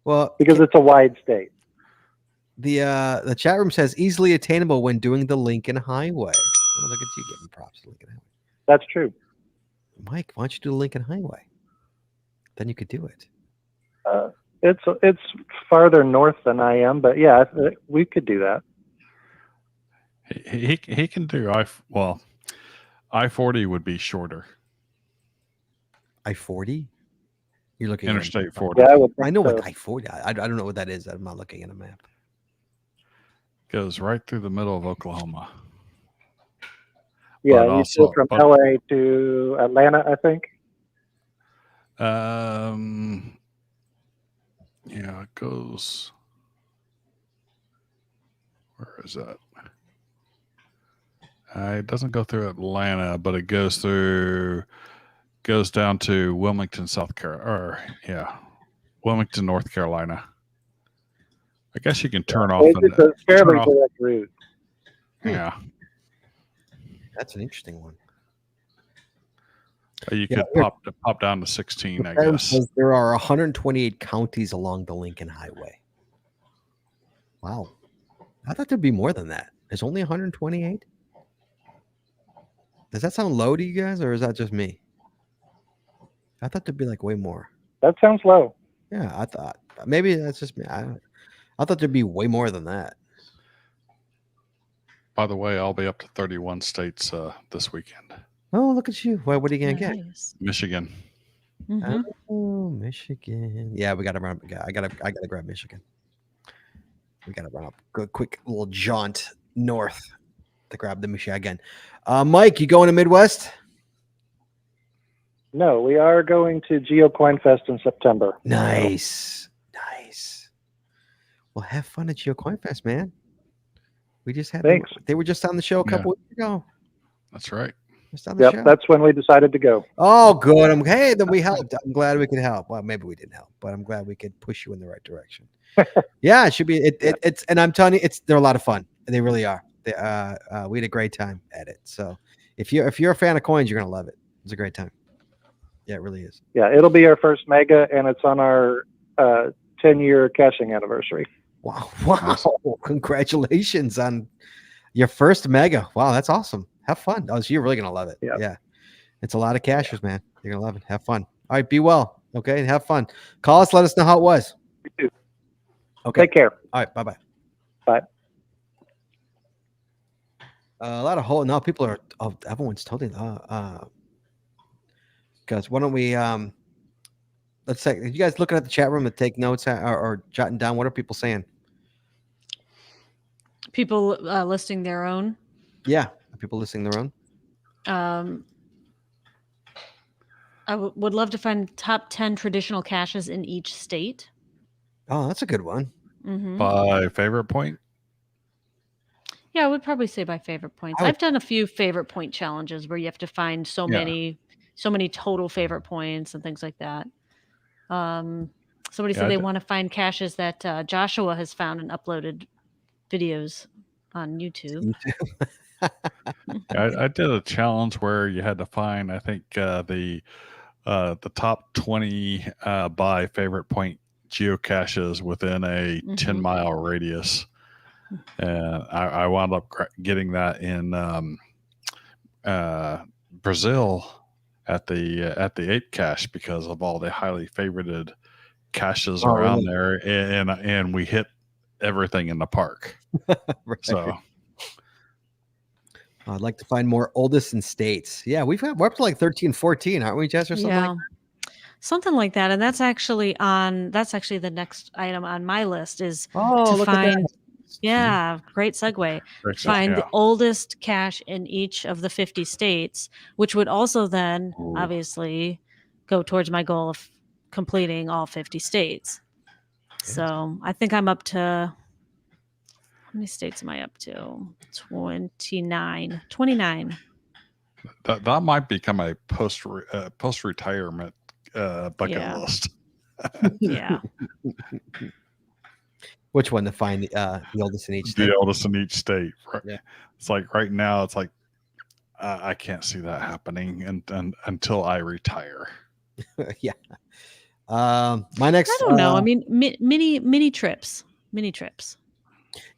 Well, because it's a wide state. the chat room says easily attainable when doing the Lincoln Highway. Oh, look at you getting props to Lincoln Highway. That's true. Mike, why don't you do the Lincoln Highway? Then you could do it. It's farther north than I am, but yeah, we could do that. He can do I-40 would be shorter. I-40. You're looking Interstate at 40 Yeah, I would. I Think know so. what I-40. I don't know what that is. I'm not looking at a map. goes right through the middle of Oklahoma. Yeah, but you also- go from but- LA to Atlanta, I think. Yeah, it goes. Where is that? It doesn't go through Atlanta, but it goes down to Wilmington, South Carolina, Wilmington, North Carolina. I guess you can turn off. It's a fairly turn off. direct route. Yeah, That's an interesting one. you Yeah, could pop down to 16, I guess. Says there are 128 counties along the Lincoln Highway. Wow. I thought there'd be more than that. There's only 128? Does that sound low to you guys, or is that just me? I thought there'd be like way more. That sounds low. Yeah, I thought maybe that's just me. I thought there'd be way more than that. By the way, I'll be up to 31 states this weekend. Oh, look at you. Well, what are you gonna get? Nice. Michigan. Mhm. Oh, Michigan. Yeah, we gotta run. I gotta grab Michigan. We gotta run up. Go quick little jaunt north to grab the Michigan. Mike, you going to Midwest? No, we are going to GeoCoin Fest in September. Nice. Well, have fun at GeoCoin Fest, man. We just had Thanks. They were just on the show a couple weeks ago. That's right. Just on the show. Yep, that's when we decided to go. Oh, good. Hey, then we helped. I'm glad we could help. Well, maybe we didn't help, but I'm glad we could push you in the right direction. Yeah, it should be. It's and I'm telling you, they're a lot of fun. They really are. We had a great time at it. So if you're a fan of coins, you're gonna love it. It's a great time. Yeah, it really is. Yeah, it'll be our first mega, and it's on our 10-year caching anniversary. Wow! Congratulations on your first mega. Wow, that's awesome. Have fun. Oh, so you're really gonna love it. Yep. Yeah, it's a lot of cashers, man. You're gonna love it. Have fun. All right, be well. Okay, and have fun. Call us. Let us know how it was. You too. Okay. Take care. All right. Bye-bye. Bye. A lot of whole now people are. Oh, everyone's totally. Because why don't we? Let's say you guys looking at the chat room and take notes or jotting down. What are people saying? People listing their own. Yeah, are people listing their own. I would love to find top 10 traditional caches in each state. Oh, that's a good one. Mhm. By favorite point. Yeah, I would probably say by favorite points. I would- I've done a few favorite point challenges where you have to find so many total favorite points and things like that. Somebody Yeah, said I they d- want to find caches that Joshua has found and uploaded videos on YouTube. I did a challenge where you had to find, I think, the top 20 by favorite point geocaches within a 10-mile radius, and I wound up getting that in Brazil at the 8 cache because of all the highly favorited caches around there, and we hit everything in the park. Right. So I'd like to find more oldest in states. Yeah, we're up to like 13, 14, aren't we, Jess, or something like that? Something like that. And that's actually the next item on my list is Oh, to look find. at that. Yeah, great segue. Great Find stuff, the oldest cache in each of the 50 states, which would also then obviously go towards my goal of completing all 50 states. So I think I'm up to, how many states am I up to? 29. that might become a post retirement bucket list. Yeah. Which one to find the oldest in each state? The oldest in each state. Right. Yeah. It's like right now, it's like I can't see that happening until I retire. Yeah. My next. I don't know. I mean, mini trips. Yeah,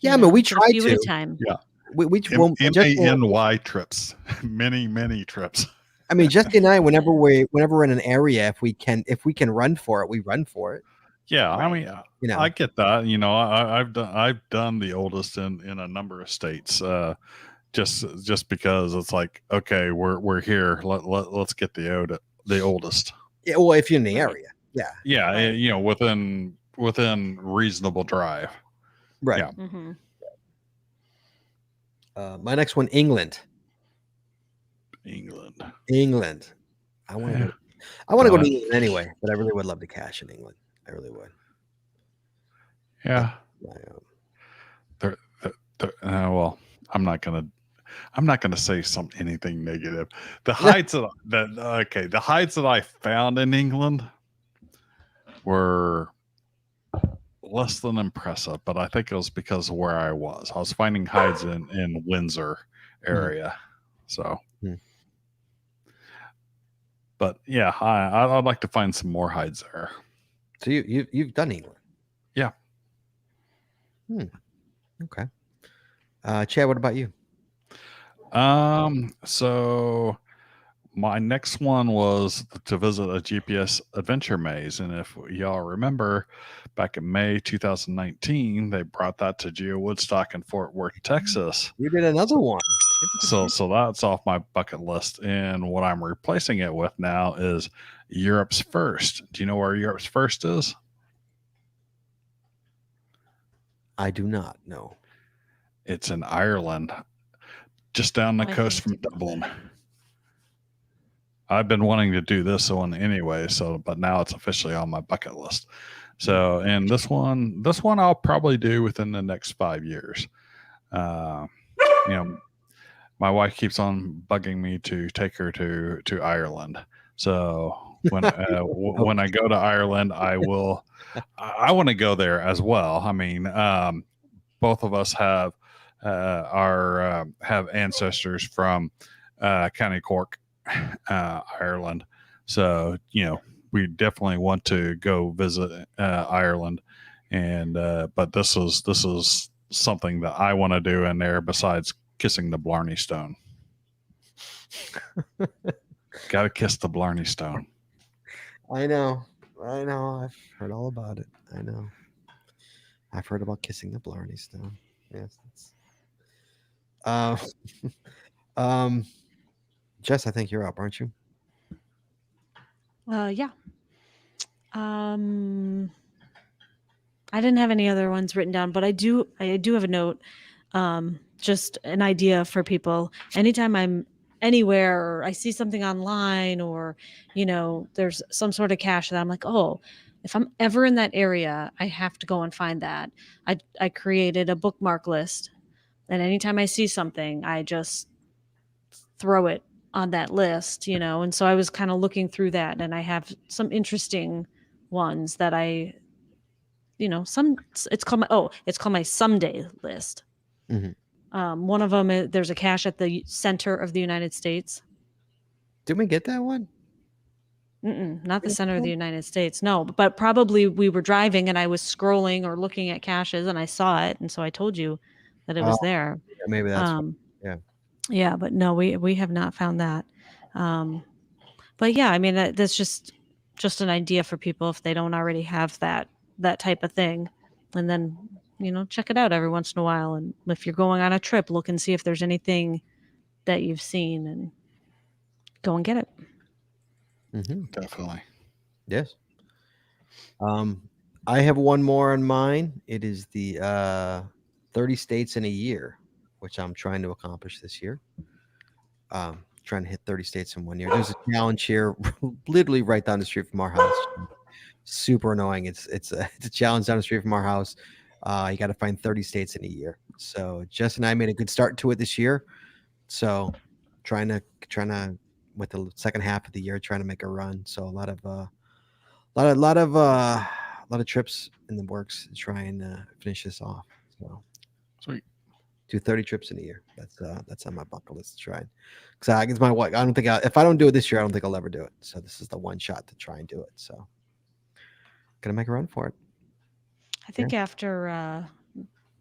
You I mean, know, we just a tried few at a to. time. Yeah. We well, Jesse- MANY trips, many trips. I mean, Jesse and I, whenever we're in an area, if we can run for it, we run for it. Yeah, I Right. mean, You know, I get that. I've done the oldest in a number of states. Just because it's like, okay, we're here. Let's get the oldest. yeah, well, if you're in the Right. area, yeah, Yeah, Right. within reasonable drive. right. Yeah. Mm-hmm. My next one, England. England. England. I want to Yeah. go. I want to go to Done it. England anyway, but I really would love to cash in England. I really would. Yeah. My, Well, I'm not gonna say anything negative. The hides the hides that I found in England were less than impressive, but I think it was because of where I was. I was finding hides in Windsor area, so. Hmm. But yeah, I'd like to find some more hides there. So you've done England. Yeah. Okay. Chad, what about you? So my next one was to visit a GPS adventure maze, and if y'all remember, back in May 2019, they brought that to Geo Woodstock in Fort Worth, Texas. You did another one. So that's off my bucket list, and what I'm replacing it with now is Europe's First. Do you know where Europe's First is? I do not know. It's in Ireland, just down the I coast from think I did know Dublin. that. I've been wanting to do this one anyway, but now it's officially on my bucket list. So, and this one I'll probably do within the next 5 years. My wife keeps on bugging me to take her to Ireland. So when when I go to Ireland, I want to go there as well. I mean, both of us have have ancestors from County Cork, Ireland. So we definitely want to go visit Ireland, and but this is something that I want to do in there besides kissing the Blarney Stone. Got to kiss the Blarney Stone. I know. I've heard all about it. I know. I've heard about kissing the Blarney Stone. Yes. Jess, I think you're up, aren't you? Yeah. I didn't have any other ones written down, but I do have a note. Just an idea for people. Anytime I'm anywhere or I see something online or, there's some sort of cache that I'm like, oh, if I'm ever in that area, I have to go and find that. I created a bookmark list, and anytime I see something, I just throw it on that list, and so I was kind of looking through that, and I have some interesting ones that it's called my someday list. Mm-hmm. One of them, there's a cache at the center of the United States. Did we get that one? Not the center of the United States, no, but probably we were driving and I was scrolling or looking at caches and I saw it, and so I told you that it was there. Yeah, maybe that's yeah, but no, we have not found that. But yeah, I mean that's just an idea for people if they don't already have that type of thing, and then check it out every once in a while, and if you're going on a trip, look and see if there's anything that you've seen and go and get it. Mm-hmm. Definitely. Yes. I have one more on mine. It is the 30 states in a year, which I'm trying to accomplish this year. Trying to hit 30 states in 1 year. There's a challenge here, literally right down the street from our house. Super annoying. It's a challenge down the street from our house. You got to find 30 states in a year. So Jess and I made a good start to it this year. So trying to with the second half of the year, trying to make a run. So a lot of trips in the works to try and finish this off. So Sweet. Do 30 trips in a year. That's on my bucket list to try. Because it's my wife. I don't think if I don't do it this year, I don't think I'll ever do it. So this is the one shot to try and do it. So gonna make a run for it. I think after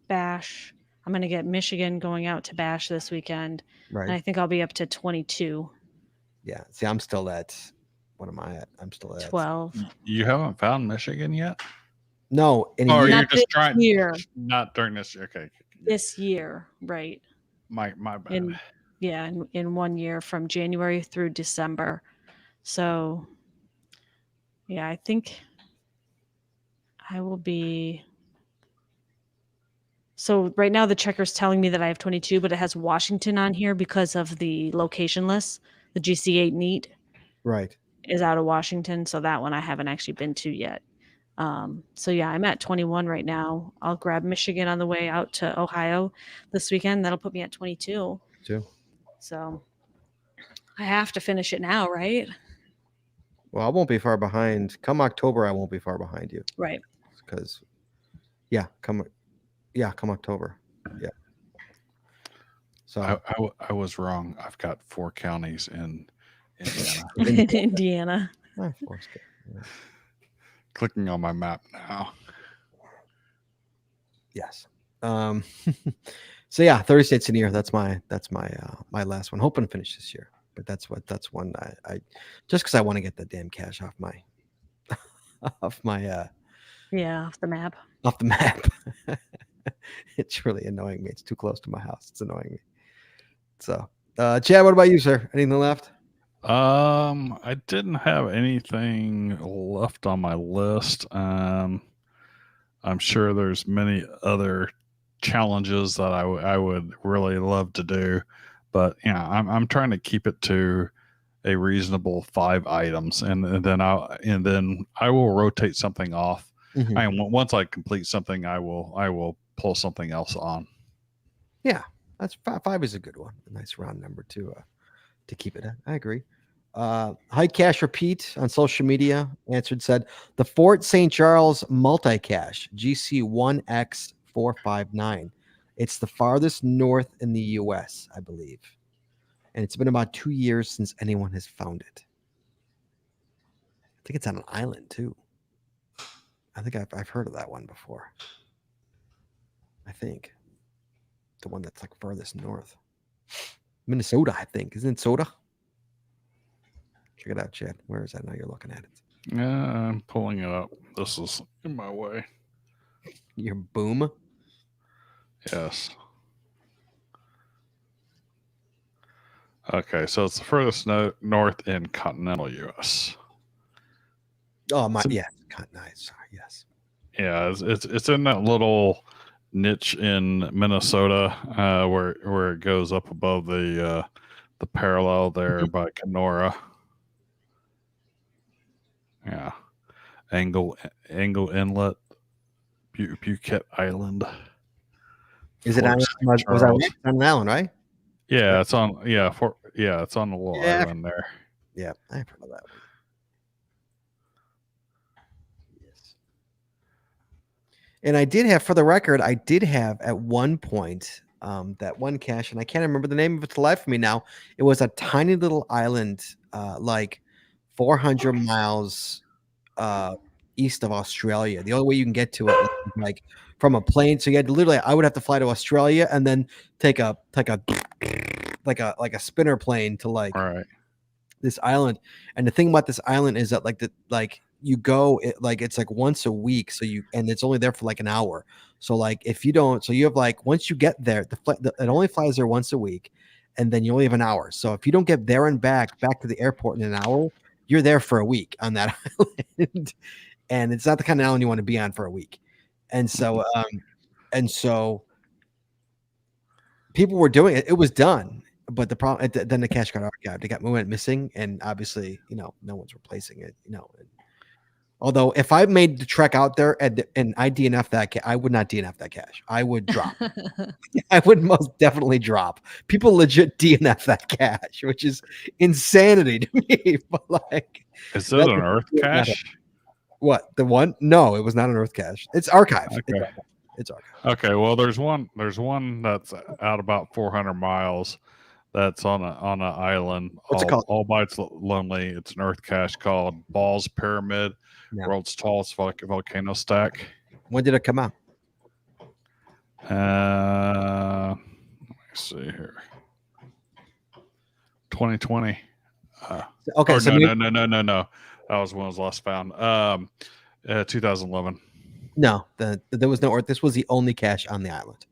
Bash, I'm gonna get Michigan going out to Bash this weekend, Right. and I think I'll be up to 22. Yeah. See, I'm still at. What am I at? I'm still at 12. You haven't found Michigan yet? No, in a Or year. you're Not just this trying year. not during this year. Okay. This year, right? My bad. In 1 year from January through December. So, yeah, I think I will be. So right now the checker's telling me that I have 22, but it has Washington on here because of the location list. The GC8 NEAT Right. is out of Washington, so that one I haven't actually been to yet. So yeah, I'm at 21 right now. I'll grab Michigan on the way out to Ohio this weekend. That'll put me at 22. Too. So I have to finish it now, right? Well, I won't be far behind. Come October, I won't be far behind you. Right. Because, come October. Yeah. So I was wrong. I've got 4 counties in Indiana. In Indiana. of course, yeah. Clicking on my map now. Yes. So yeah, 30 states in a year. That's my my last one. Hoping to finish this year, but that's one I just because I want to get the damn cash off my off my Yeah, off the map. off the map. It's really annoying me. It's too close to my house. It's annoying me. So, Chad, what about you, sir? Anything left? I didn't have anything left on my list. I'm sure there's many other challenges that I would really love to do, but yeah, I'm trying to keep it to a reasonable 5 items, and then I will rotate something off. Mhm. Once I complete something, I will pull something else on. Yeah, that's 5 is a good one. A nice round number to keep it at. I agree. High Cash Repeat on social media said the Fort St. Charles multi-cache GC1X459. It's the farthest north in the U.S., I believe, and it's been about 2 years since anyone has found it. I think it's on an island too. I think I've heard of that one before. I think the one that's like furthest north, Minnesota. I think isn't it Soda? Check it out, Chad. Where is that? Now you're looking at it. Yeah, I'm pulling it up. This is in my way. Your boom. Yes. Okay, so it's the furthest north in continental U.S. Oh my, So- yeah, nice. Sorry, yes. Yeah, it's in that little niche in Minnesota where it goes up above the parallel there by Kenora. Yeah, Angle Inlet, Buquet Island. Is it on? Fort St. Was that Charles. on an island, right? Yeah, it's on. It's on the little Yeah. island there. Yeah, I've heard of that one. Yes. And I did have, for the record, at one point that one cache, and I can't remember the name of it to life for me now. It was a tiny little island, like 400 miles east of Australia. The only way you can get to it was like from a plane. So you had to literally, I would have to fly to Australia and then take a like a spinner plane to like Right. this island. And the thing about this island is that you go it's like once a week, and it's only there for like an hour. So like if you don't, so you have like once you get there, it only flies there once a week, and then you only have an hour. So if you don't get there and back to the airport in an hour, you're there for a week on that island, and it's not the kind of island you want to be on for a week. And so people were doing it. It was done. But the problem, then the cache got archived. It went missing, and obviously, no one's replacing it. Although if I made the trek out there and I DNF that, I would not DNF that cache. I would drop. I would most definitely drop. People legit DNF that cache, which is insanity to me. But like, Is it an Earth cache? what the one? No, it was not an Earth cache. It's archived. Okay. It's archived. Okay. Well, there's one that's out about 400 miles. That's on an island. What's it called? All by its lonely. It's an Earth cache called Ball's Pyramid, Yeah. world's tallest volcano stack. When did it come out? Let me see here. 2020. Okay, Or so no. That was when it was last found. 2011. No, there was no Earth. This was the only cache on the island.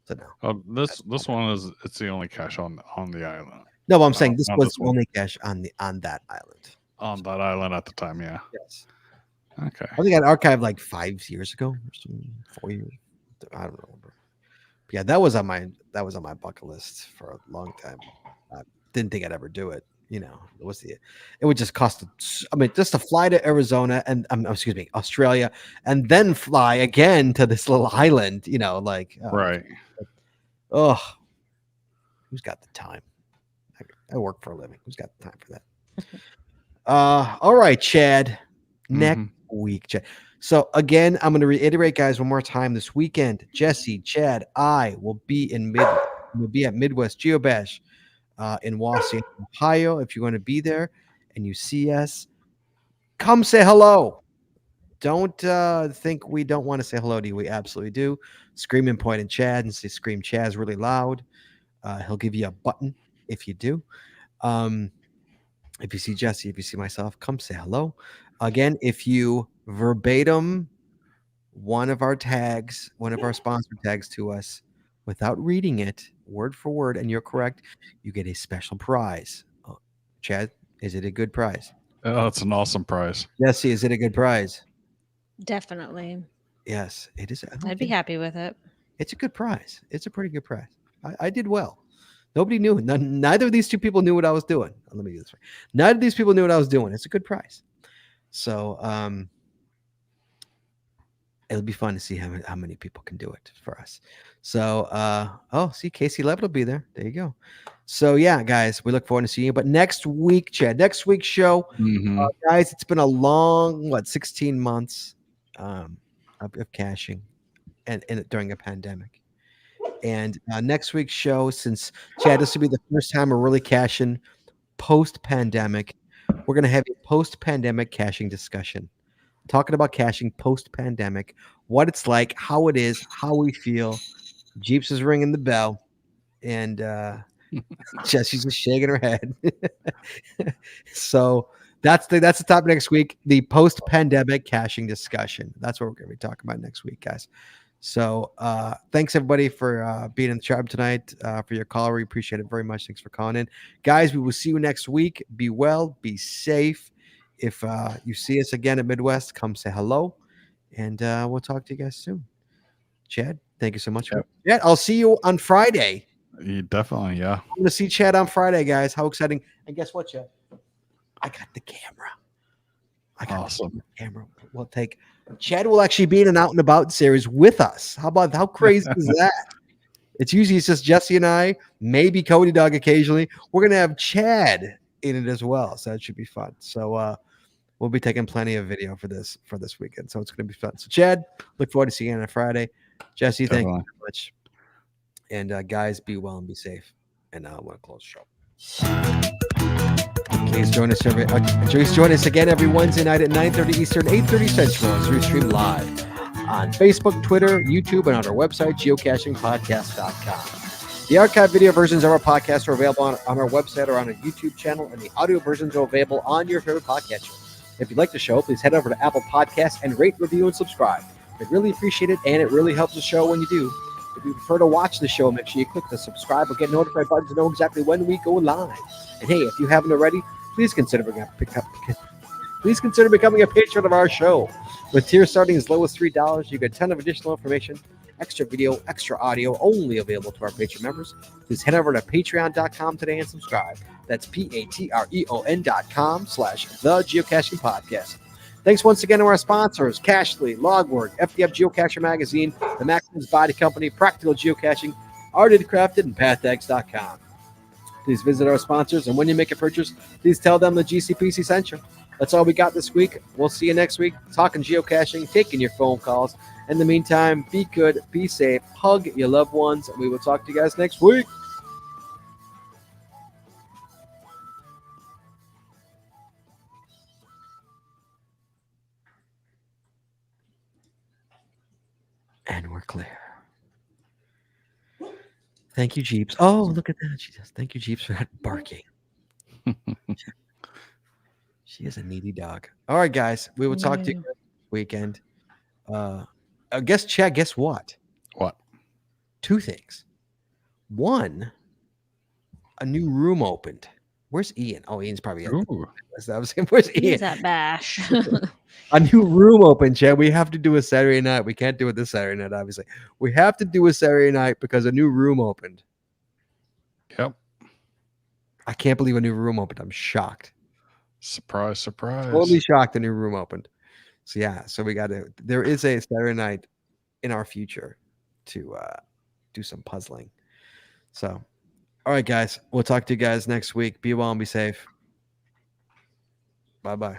So no. Oh, this one is it's the only cache on the island. No, but I'm saying this not was this the one. only cache on that island. On that island at the time, yeah. Yes. Okay. I think I archived like 5 years ago or something, 4 years. I don't remember. But yeah, that was on my bucket list for a long time. I didn't think I'd ever do it. You know, it would just cost. I mean, just to fly to Arizona and excuse me, Australia, and then fly again to this little island. You know, like Right. oh, who's got the time? I work for a living. Who's got the time for that? All right, Chad. Next week, Chad. So again, I'm going to reiterate, guys, one more time. This weekend, Jesse, Chad, I will be at Midwest Geobash in Washington, Ohio. If you're going to be there and you see us, come say hello. Don't think we don't want to say hello to you. We absolutely do. Scream and point at Chad and say "Scream Chaz" really loud. He'll give you a button if you do. If you see Jesse, if you see myself, come say hello. Again, if you verbatim one of our sponsored tags to us without reading it word for word, and you're correct, you get a special prize. Chad, is it a good prize? Oh, it's an awesome prize. Jesse, is it a good prize? Definitely. Yes, it is. I'd be happy with it. It's a good prize. It's a pretty good prize. I did well. Nobody knew. Neither of these two people knew what I was doing. Let me do this. Neither of these people knew what I was doing. It's a good prize. So it'll be fun to see how many people can do it for us. So see, Casey Levitt will be there. There you go. So yeah, guys, we look forward to seeing you. But next week, Chad, next week's show, guys, it's been a long 16 months of caching and during a pandemic. And next week's show, since Chad, this will be the first time we're really caching post-pandemic, we're going to have a post-pandemic caching discussion. Talking about caching post-pandemic, what it's like, how it is, how we feel. Jeeps is ringing the bell, and Jesse's just shaking her head. So that's the topic next week, the post-pandemic caching discussion. That's what we're going to be talking about next week, guys. So thanks everybody for being in the chat tonight, for your call. We appreciate it very much. Thanks for calling in, guys. We will see you next week. Be well, be safe. If you see us again at Midwest, come say hello, and we'll talk to you guys soon. Chad, thank you so much. Yep. Chad, I'll see you on Friday. Definitely, yeah. I'm going to see Chad on Friday, guys. How exciting. And guess what, Chad? I got the camera. Awesome. The camera. We'll take Chad will actually be in an Out and About series with us. How crazy is that? It's just Jesse and I, maybe Cody Dog occasionally. We're going to have Chad in it as well. So that should be fun. So we'll be taking plenty of video for this weekend. So it's going to be fun. So Chad, look forward to seeing you on Friday. Jesse, thank you very much. And guys, be well and be safe. And I want to close the show. Please join us again every Wednesday night at 9:30 Eastern, 8:30 Central as we stream live on Facebook, Twitter, YouTube, and on our website, geocachingpodcast.com. The archive video versions of our podcast are available on our website or on our YouTube channel, and the audio versions are available on your favorite podcatcher. If you'd like the show, please head over to Apple Podcasts and rate, review, and subscribe. We'd really appreciate it, and it really helps the show when you do. If you prefer to watch the show, make sure you click the subscribe or get notified button to know exactly when we go live. And hey, if you haven't already, please consider becoming a patron of our show. With tiers starting as low as $3, you get a ton of additional information, extra video, extra audio, only available to our Patreon members. Please head over to patreon.com today and subscribe. That's patreon.com/The Geocaching Podcast. Thanks once again to our sponsors, Cachly, Logwork, FDF Geocacher Magazine, the Maximus Body Company, Practical Geocaching, Arted Crafted, and PathX.com. Please visit our sponsors, and when you make a purchase, please tell them the GCPC sent you. That's all we got this week. We'll see you next week, talking geocaching, taking your phone calls. In the meantime, be good, be safe, hug your loved ones, and we will talk to you guys next week. And we're clear. Thank you, Jeeps. Oh, look at that. She says, thank you, Jeeps, for that barking. She is a needy dog. All right, guys. We will talk to you next weekend. Chad, guess what? What? 2 things. One, a new room opened. Where's Ian? Oh, Ian's probably at Ooh. I was saying, where's He Ian? is at Bash. A new room opened, Chad. We have to do a Saturday night. We can't do it this Saturday night, obviously. We have to do a Saturday night because a new room opened. Yep. I can't believe a new room opened. I'm shocked. Surprise, surprise. Totally shocked a new room opened. So yeah, so there is a Saturday night in our future to do some puzzling. So all right, guys. We'll talk to you guys next week. Be well and be safe. Bye-bye.